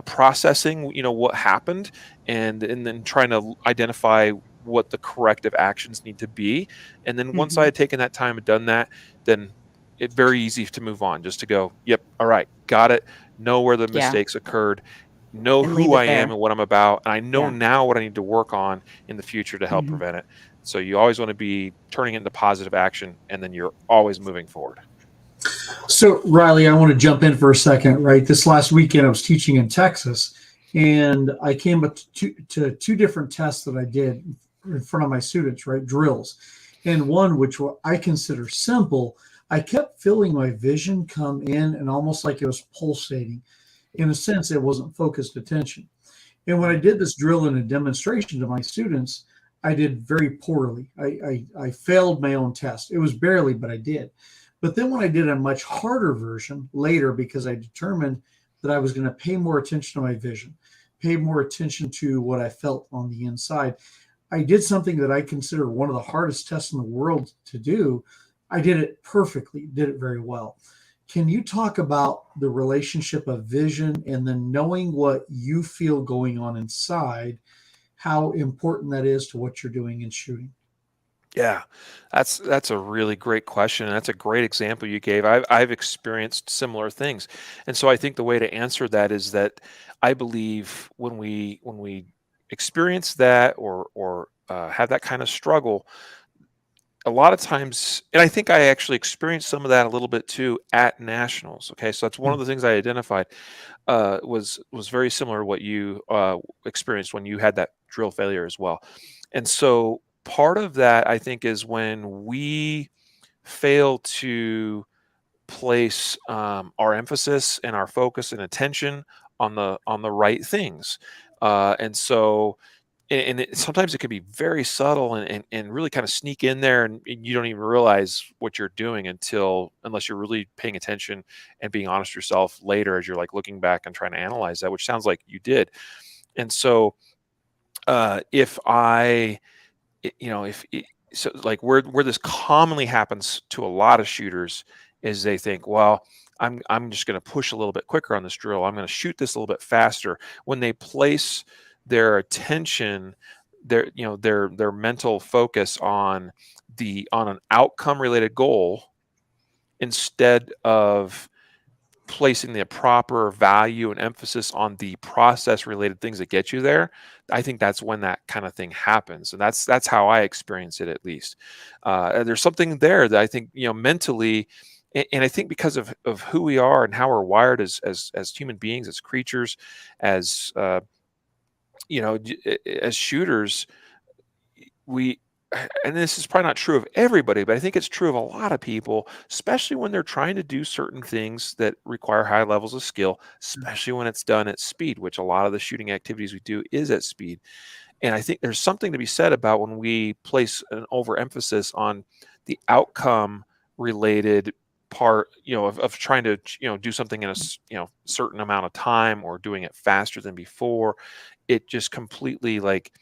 processing what happened, and then trying to identify what the corrective actions need to be. And then once I Hmm. had taken that time and done that, then it's very easy to move on, just to go, yep, all right, got it, know where the Yeah. mistakes occurred, know And leave who I it am there. and what I'm about, and I know Yeah. now what I need to work on in the future to help Hmm. prevent it. So you always want to be turning it into positive action, and then you're always moving forward. So, Riley, I want to jump in for a second, right? This last weekend, I was teaching in Texas, and I came up to two different tests that I did in front of my students, right? Drills. And one, which I consider simple, I kept feeling my vision come in and almost like it was pulsating. In a sense, it wasn't focused attention. And when I Mm. did this drill in a demonstration to my students, I did very poorly. I failed my own test. It was barely, but I did. But then when I did a much harder version later, because I determined that I was going to pay more attention to my vision, pay more attention to what I felt on the inside, I did something that I consider one of the hardest tests in the world to do. I did it perfectly, did it very well. Can you talk about the relationship of vision and then knowing what you feel going on inside, how important that is to what you're doing in shooting? Yeah, that's a really great question, and that's a great example you gave. I've experienced similar things, and so I think the way to answer that is that I believe when we experience that, or have that kind of struggle, a lot of times, and I think I actually experienced some of that a little bit too at nationals. Okay, so that's one of Mm. the things I identified, was very similar to what you experienced when you had that drill failure as well. And so part of that, I think, is when we fail to place our emphasis and our focus and attention on the right things. And so sometimes it can be very subtle, and really kind of sneak in there, and you don't even realize what you're doing unless you're really paying attention and being honest with yourself later, as you're like looking back and trying to analyze that, which sounds like you did. And so if I if so, like, where this commonly happens to a lot of shooters is they think, well, I'm just going to push a little bit quicker on this drill, I'm going to shoot this a little bit faster. When they place their attention, their mental focus on an outcome related goal, instead of placing the proper value and emphasis on the process related things that get you there, I think that's when that kind of thing happens. And that's how I experience it, at least. And there's something there that I think, mentally, and I think because of who we are and how we're wired as human beings, as creatures, as as shooters, we and this is probably not true of everybody, but I think it's true of a lot of people, especially when they're trying to do certain things that require high levels of skill, especially when it's done at speed, which a lot of the shooting activities we do is at speed. And I think there's something to be said about when we place an overemphasis on the outcome related part, of trying to, do something in certain amount of time, or doing it faster than before. It just completely, like,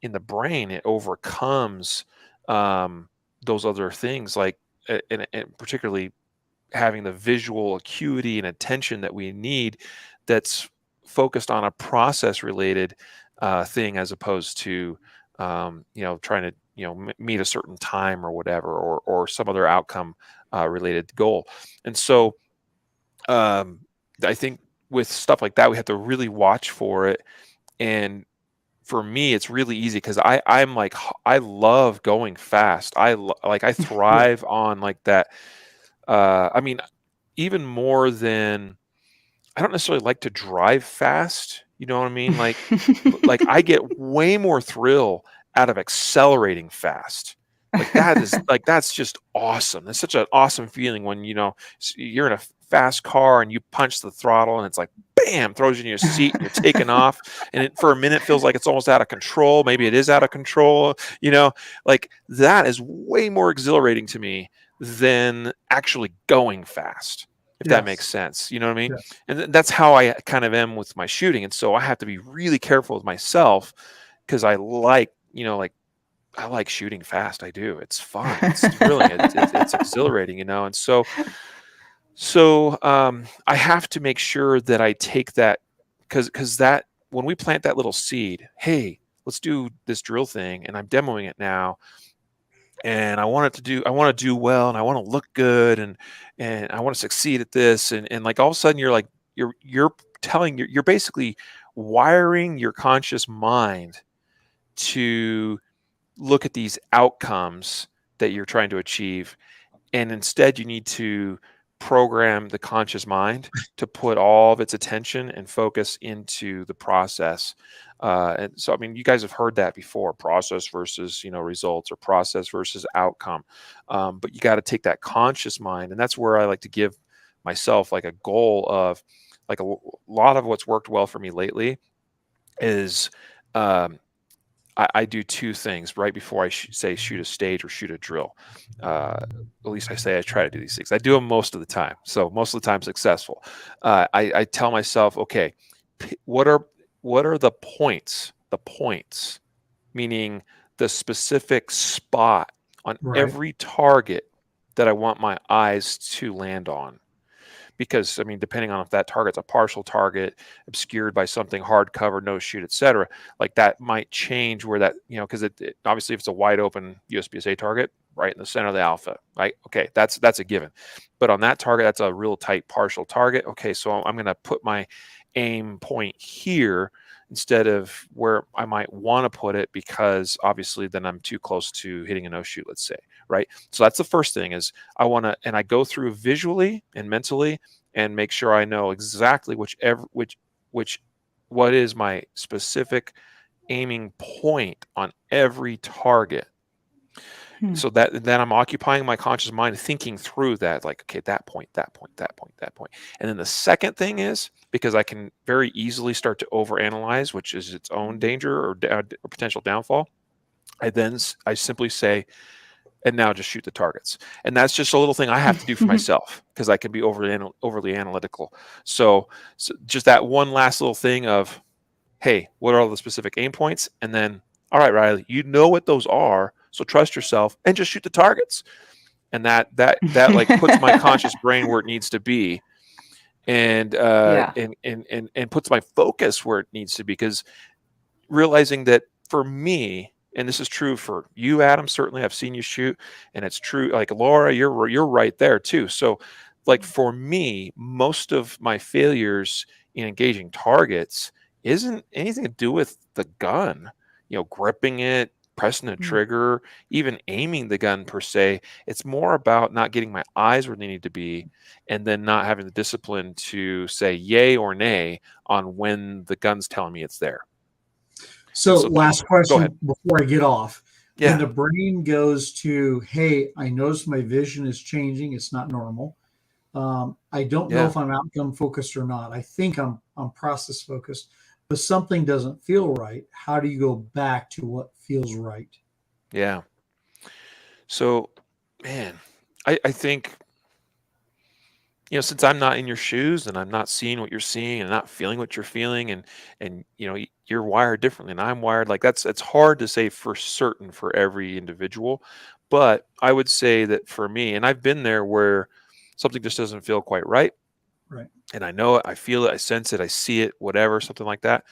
in the brain, it overcomes um, those other things, like, and particularly having the visual acuity and attention that we need, that's focused on a process related thing, as opposed to trying to meet a certain time or whatever, or some other outcome related goal. And so um, I think with stuff like that, we have to really watch for it. And for me, it's really easy because I'm like, I love going fast. Like, I Yeah. thrive on, like, that. I mean, even more than, I don't necessarily like to drive fast. You know what I mean? Like, I get way more thrill out of accelerating fast. Like, that's just awesome. That's such an awesome feeling when, you're in a fast car and you punch the throttle and it's like, bam, throws you in your seat and you're taking off. And it, for a minute, feels like it's almost out of control. Maybe it is out of control. Like that is way more exhilarating to me than actually going fast, if that makes sense. You know what I mean? Yes. And that's how I kind of am with my shooting. And so I have to be really careful with myself because I like, I like shooting fast. I do. It's fun. It's thrilling. It's exhilarating, And so I have to make sure that I take that because that when we plant that little seed, hey, let's do this drill thing, and I'm demoing it now, and I want to do well, and I want to look good, and I want to succeed at this, and like all of a sudden you're basically wiring your conscious mind to look at these outcomes that you're trying to achieve, and instead you need to program the conscious mind to put all of its attention and focus into the process. And so, I mean, you guys have heard that before: process versus results, or process versus outcome. But you got to take that conscious mind, and that's where I like to give myself like a goal of, like, a lot of what's worked well for me lately is I do two things right before I say shoot a stage or shoot a drill. At least I say I try to do these things. I do them most of the time, so most of the time successful. I tell myself, okay, what are the points? The points, meaning the specific spot on every target that I want my eyes to land on. Because, I mean, depending on if that target's a partial target, obscured by something, hard cover, no shoot, etc., like that might change where that, because it obviously if it's a wide open USPSA target, right in the center of the alpha, right? Okay, that's a given. But on that target, that's a real tight partial target. Okay, so I'm going to put my aim point here instead of where I might want to put it, because obviously then I'm too close to hitting a no shoot, let's say, right? So that's the first thing is and I go through visually and mentally and make sure I know exactly what is my specific aiming point on every target. So that then I'm occupying my conscious mind, thinking through that, like, okay, that point. And then the second thing is, because I can very easily start to overanalyze, which is its own danger or potential downfall, I simply say, and now just shoot the targets. And that's just a little thing I have to do for myself, because I can be overly analytical. So just that one last little thing of, hey, what are all the specific aim points? And then, all right, Riley, you know what those are, so trust yourself and just shoot the targets. And that like puts my conscious brain where it needs to be, and and puts my focus where it needs to be, because realizing that for me, and this is true for you, Adam, certainly I've seen you shoot, and it's true, like Laura, you're right there too. So like for me, most of my failures in engaging targets isn't anything to do with the gun, gripping it, pressing the trigger, even aiming the gun per se. It's more about not getting my eyes where they need to be, and then not having the discipline to say yay or nay on when the gun's telling me it's there. So last question before I get off. Yeah. When the brain goes to, hey, I notice my vision is changing, it's not normal. I don't know if I'm outcome focused or not. I think I'm process focused, but something doesn't feel right. How do you go back to what feels right? Yeah. So, man, I think, since I'm not in your shoes and I'm not seeing what you're seeing and not feeling what you're feeling, and you're wired differently and I'm wired, like it's hard to say for certain for every individual. But I would say that for me, and I've been there where something just doesn't feel quite right. Right. And I know it, I feel it, I sense it, I see it, whatever, something like that.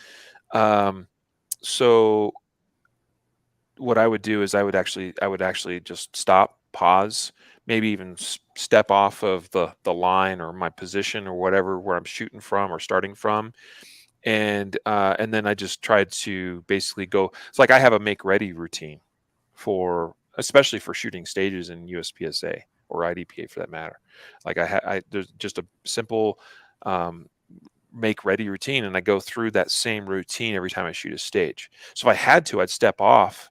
So what I would do is I would actually just stop, pause, maybe even step off of the line or my position or whatever, where I'm shooting from or starting from. And then I just tried to basically go. It's like I have a make ready routine especially for shooting stages in USPSA or IDPA for that matter. Like there's just a simple make ready routine, and I go through that same routine every time I shoot a stage. So if I had to, I'd step off,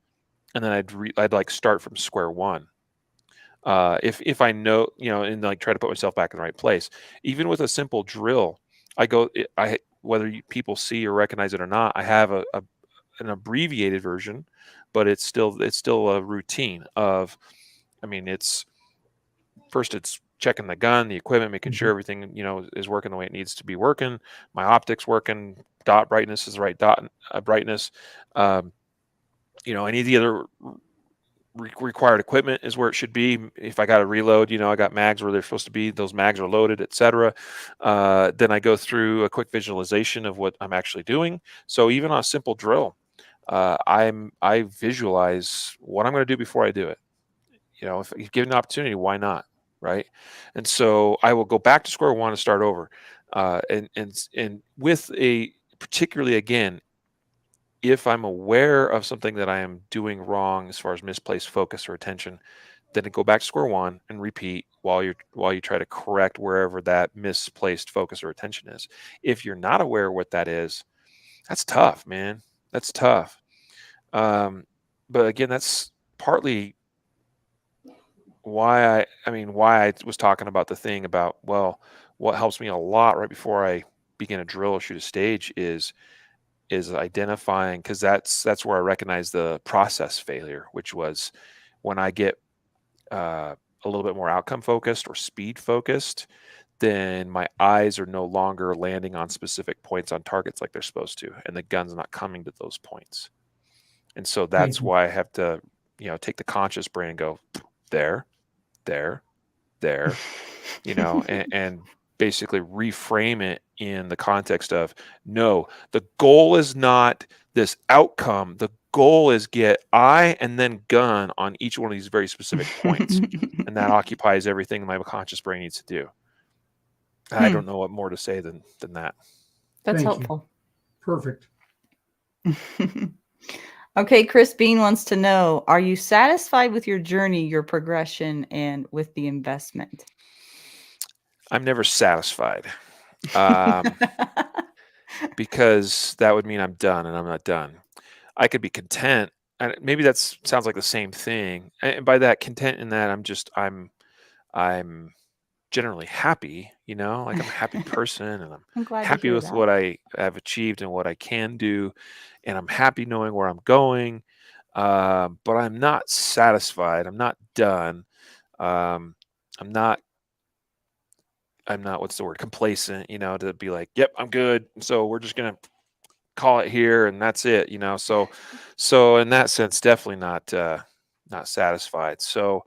and then I'd like start from square one. If I know, and like try to put myself back in the right place. Even with a simple drill, whether people see or recognize it or not, I have an abbreviated version, but it's still a routine of, I mean, it's checking the gun, the equipment, making sure everything, is working the way it needs to be working. My optics working, dot brightness is the right dot brightness. Any of the other required equipment is where it should be. If I got to reload, I got mags where they're supposed to be. Those mags are loaded, etc. Then I go through a quick visualization of what I'm actually doing. So even on a simple drill, I visualize what I'm going to do before I do it. If you give an opportunity, why not, right? And so I will go back to square one and start over. And with particularly again, if I'm aware of something that I am doing wrong as far as misplaced focus or attention, then I go back to square one and repeat while you try to correct wherever that misplaced focus or attention is. If you're not aware of what that is, that's tough, man. That's tough. But again, that's partly why I was talking about the thing about, well, what helps me a lot right before I begin a drill or shoot a stage is identifying, because that's where I recognize the process failure, which was when I get a little bit more outcome focused or speed focused, then my eyes are no longer landing on specific points on targets like they're supposed to, and the gun's not coming to those points. And so that's why I have to, take the conscious brain and go there, there, and basically reframe it in the context of, no, the goal is not this outcome. The goal is get eye and then gun on each one of these very specific points. And that occupies everything my conscious brain needs to do. I don't know what more to say than that. That's helpful. Perfect. Okay, Chris Bean wants to know, are you satisfied with your journey, your progression, and with the investment? I'm never satisfied, because that would mean I'm done, and I'm not done. I could be content, and maybe that sounds like the same thing. And by that, content in that I'm generally happy, like I'm a happy person, and I'm glad to happy hear with that. what I have achieved and what I can do, and I'm happy knowing where I'm going. But I'm not satisfied. I'm not done. I'm not what's the word, complacent, to be like, yep, I'm good, so we're just gonna call it here and that's it, so in that sense, definitely not satisfied. So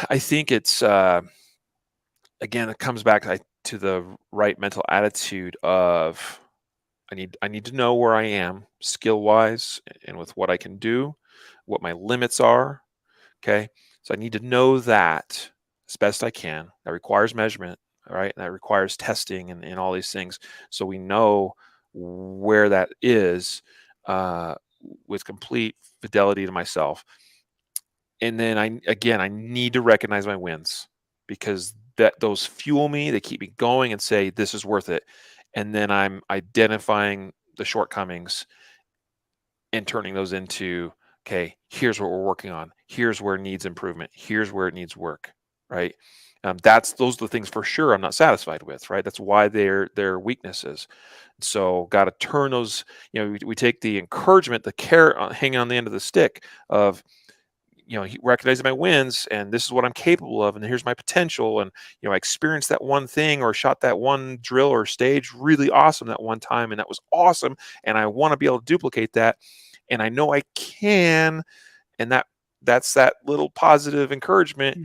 I think it's again, it comes back to the right mental attitude of, I need to know where I am skill wise and with what I can do, what my limits are. Okay. So I need to know that as best I can. That requires measurement, all right? And that requires testing and all these things. So we know where that is, with complete fidelity to myself. And then I need to recognize my wins, because those fuel me, they keep me going and say, this is worth it. And then I'm identifying the shortcomings and turning those into, okay, here's what we're working on. Here's where it needs improvement. Here's where it needs work, right? Those are the things for sure I'm not satisfied with, right? That's why they're weaknesses. So got to turn those, we take the encouragement, the carrot hanging on the end of the stick of, recognizing my wins, and this is what I'm capable of, and here's my potential, and I experienced that one thing or shot that one drill or stage really awesome that one time, and that was awesome, and I want to be able to duplicate that, and I know I can, and that's that little positive encouragement.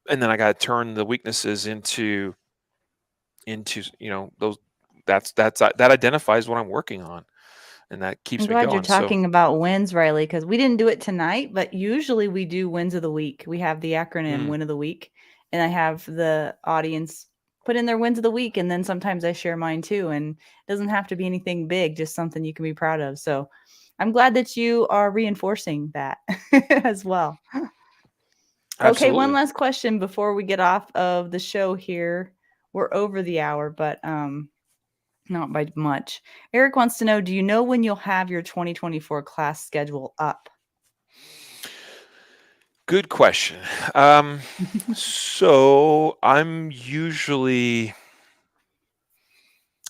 And then I got to turn the weaknesses into those, that identifies what I'm working on, and that keeps I'm me glad going. you're talking about wins, Riley, because we didn't do it tonight, but usually we do wins of the week. We have the acronym win of the week, and I have the audience put in their wins of the week, and then sometimes I share mine too. And it doesn't have to be anything big, just something you can be proud of. So I'm glad that you are reinforcing that as well. Absolutely. Okay, one last question before we get off of the show here. We're over the hour, but not by much. Eric wants to know, do you know when you'll have your 2024 class schedule up? Good question. So I'm usually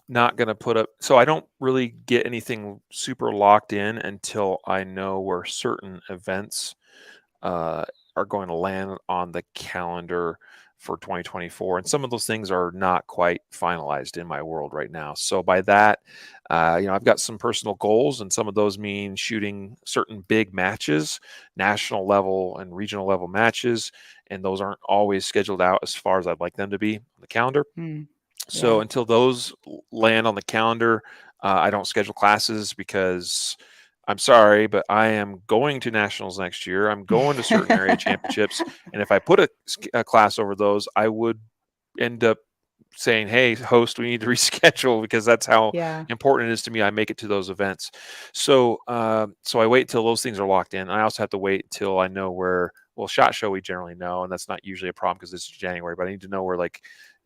not going to put up, so I don't really get anything super locked in until I know where certain events uh, are going to land on the calendar for 2024. And some of those things are not quite finalized in my world right now. So by that, I've got some personal goals, and some of those mean shooting certain big matches, national level and regional level matches. And those aren't always scheduled out as far as I'd like them to be on the calendar. Mm, So yeah. until those land on the calendar, I don't schedule classes because I'm sorry, but I am going to nationals next year. I'm going to certain area championships, and if I put a class over those, I would end up saying, "Hey, host, we need to reschedule," because that's how Yeah. important it is to me. I make it to those events, so I wait till those things are locked in. I also have to wait till I know where. Well, SHOT Show we generally know, and that's not usually a problem because it's January. But I need to know where, like,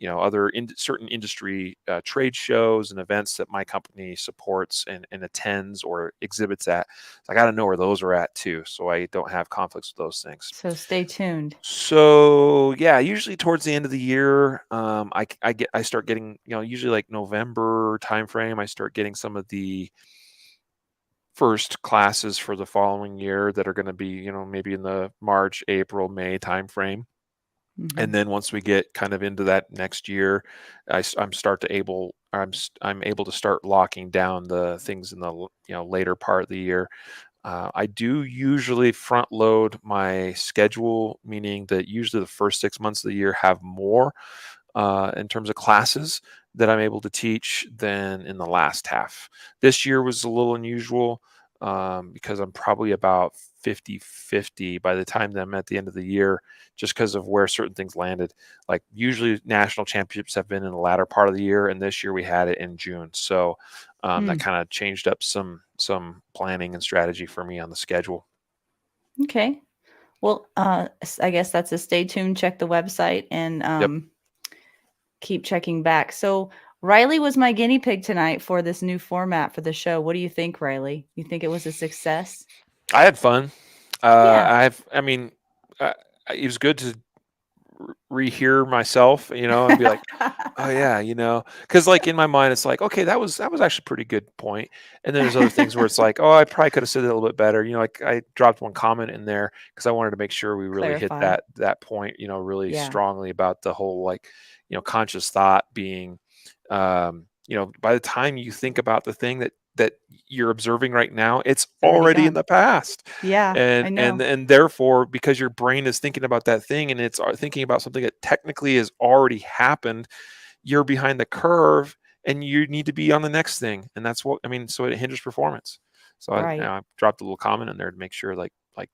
other certain industry trade shows and events that my company supports and attends or exhibits at. So I got to know where those are at too, so I don't have conflicts with those things. So stay tuned. So yeah, usually towards the end of the year, I start getting, usually like November timeframe, I start getting some of the first classes for the following year that are going to be, maybe in the March, April, May timeframe. Hmm. And then once we get kind of into that next year, I'm able to start locking down the things in the later part of the year. I do usually front load my schedule, meaning that usually the first 6 months of the year have more in terms of classes that I'm able to teach than in the last half. This year was a little unusual because I'm probably about 50-50 by the time that I'm at the end of the year, just because of where certain things landed. Like usually national championships have been in the latter part of the year, and this year we had it in June. So that kind of changed up some planning and strategy for me on the schedule. Okay. Well, I guess that's a stay tuned. Check the website and Yep. keep checking back. So Riley was my guinea pig tonight for this new format for the show. What do you think, Riley? You think it was a success? I had fun. Yeah. I mean, it was good to rehear myself, and be like, oh yeah, because like in my mind, it's like, okay, that was actually a pretty good point. And then there's other things where it's like, oh, I probably could have said it a little bit better. Like I dropped one comment in there because I wanted to make sure we really hit Clarify. that point, really Yeah. strongly about the whole, like, conscious thought being, by the time you think about the thing that you're observing right now, it's It's already already in gone. the past. Yeah, and I and know. and therefore, because your brain is thinking about that thing and it's thinking about something that technically has already happened, you're behind the curve and you need to be on the next thing. And that's what I mean. So it hinders performance. So Right. I dropped a little comment in there to make sure, like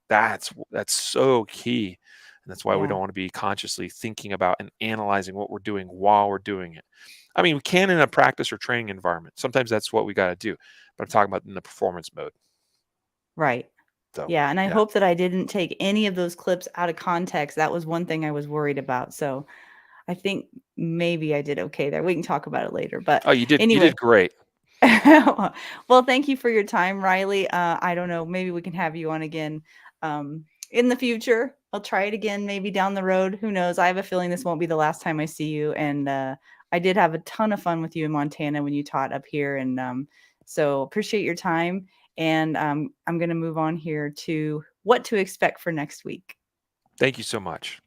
that's so key. And that's why we Yeah. don't want to be consciously thinking about and analyzing what we're doing while we're doing it. I mean, we can in a practice or training environment. Sometimes that's what we got to do. But I'm talking about in the performance mode. Right. So Yeah, and I yeah. hope that I didn't take any of those clips out of context. That was one thing I was worried about. So I think maybe I did okay there. We can talk about it later. But Oh, you anyway, did great. well, thank you for your time, Riley. I don't know. Maybe we can have you on again in the future. I'll try it again, maybe down the road. Who knows? I have a feeling this won't be the last time I see you. And I did have a ton of fun with you in Montana when you taught up here. And so appreciate your time. And I'm going to move on here to what to expect for next week. Thank you so much.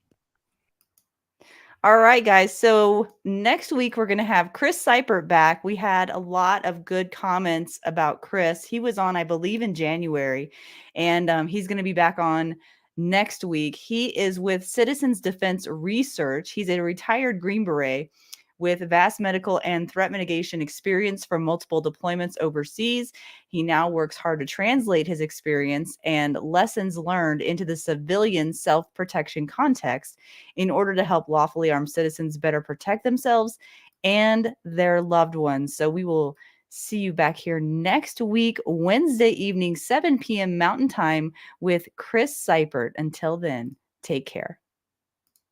All right, guys. So next week we're going to have Chris Seipert back. We had a lot of good comments about Chris. He was on, I believe, in January, and he's going to be back on next week. He is with Citizens Defense Research. He's a retired Green Beret with vast medical and threat mitigation experience from multiple deployments overseas. He now works hard to translate his experience and lessons learned into the civilian self-protection context in order to help lawfully armed citizens better protect themselves and their loved ones. So we will see you back here next week, Wednesday evening, 7 p.m. Mountain Time with Chris Seipert. Until then, take care.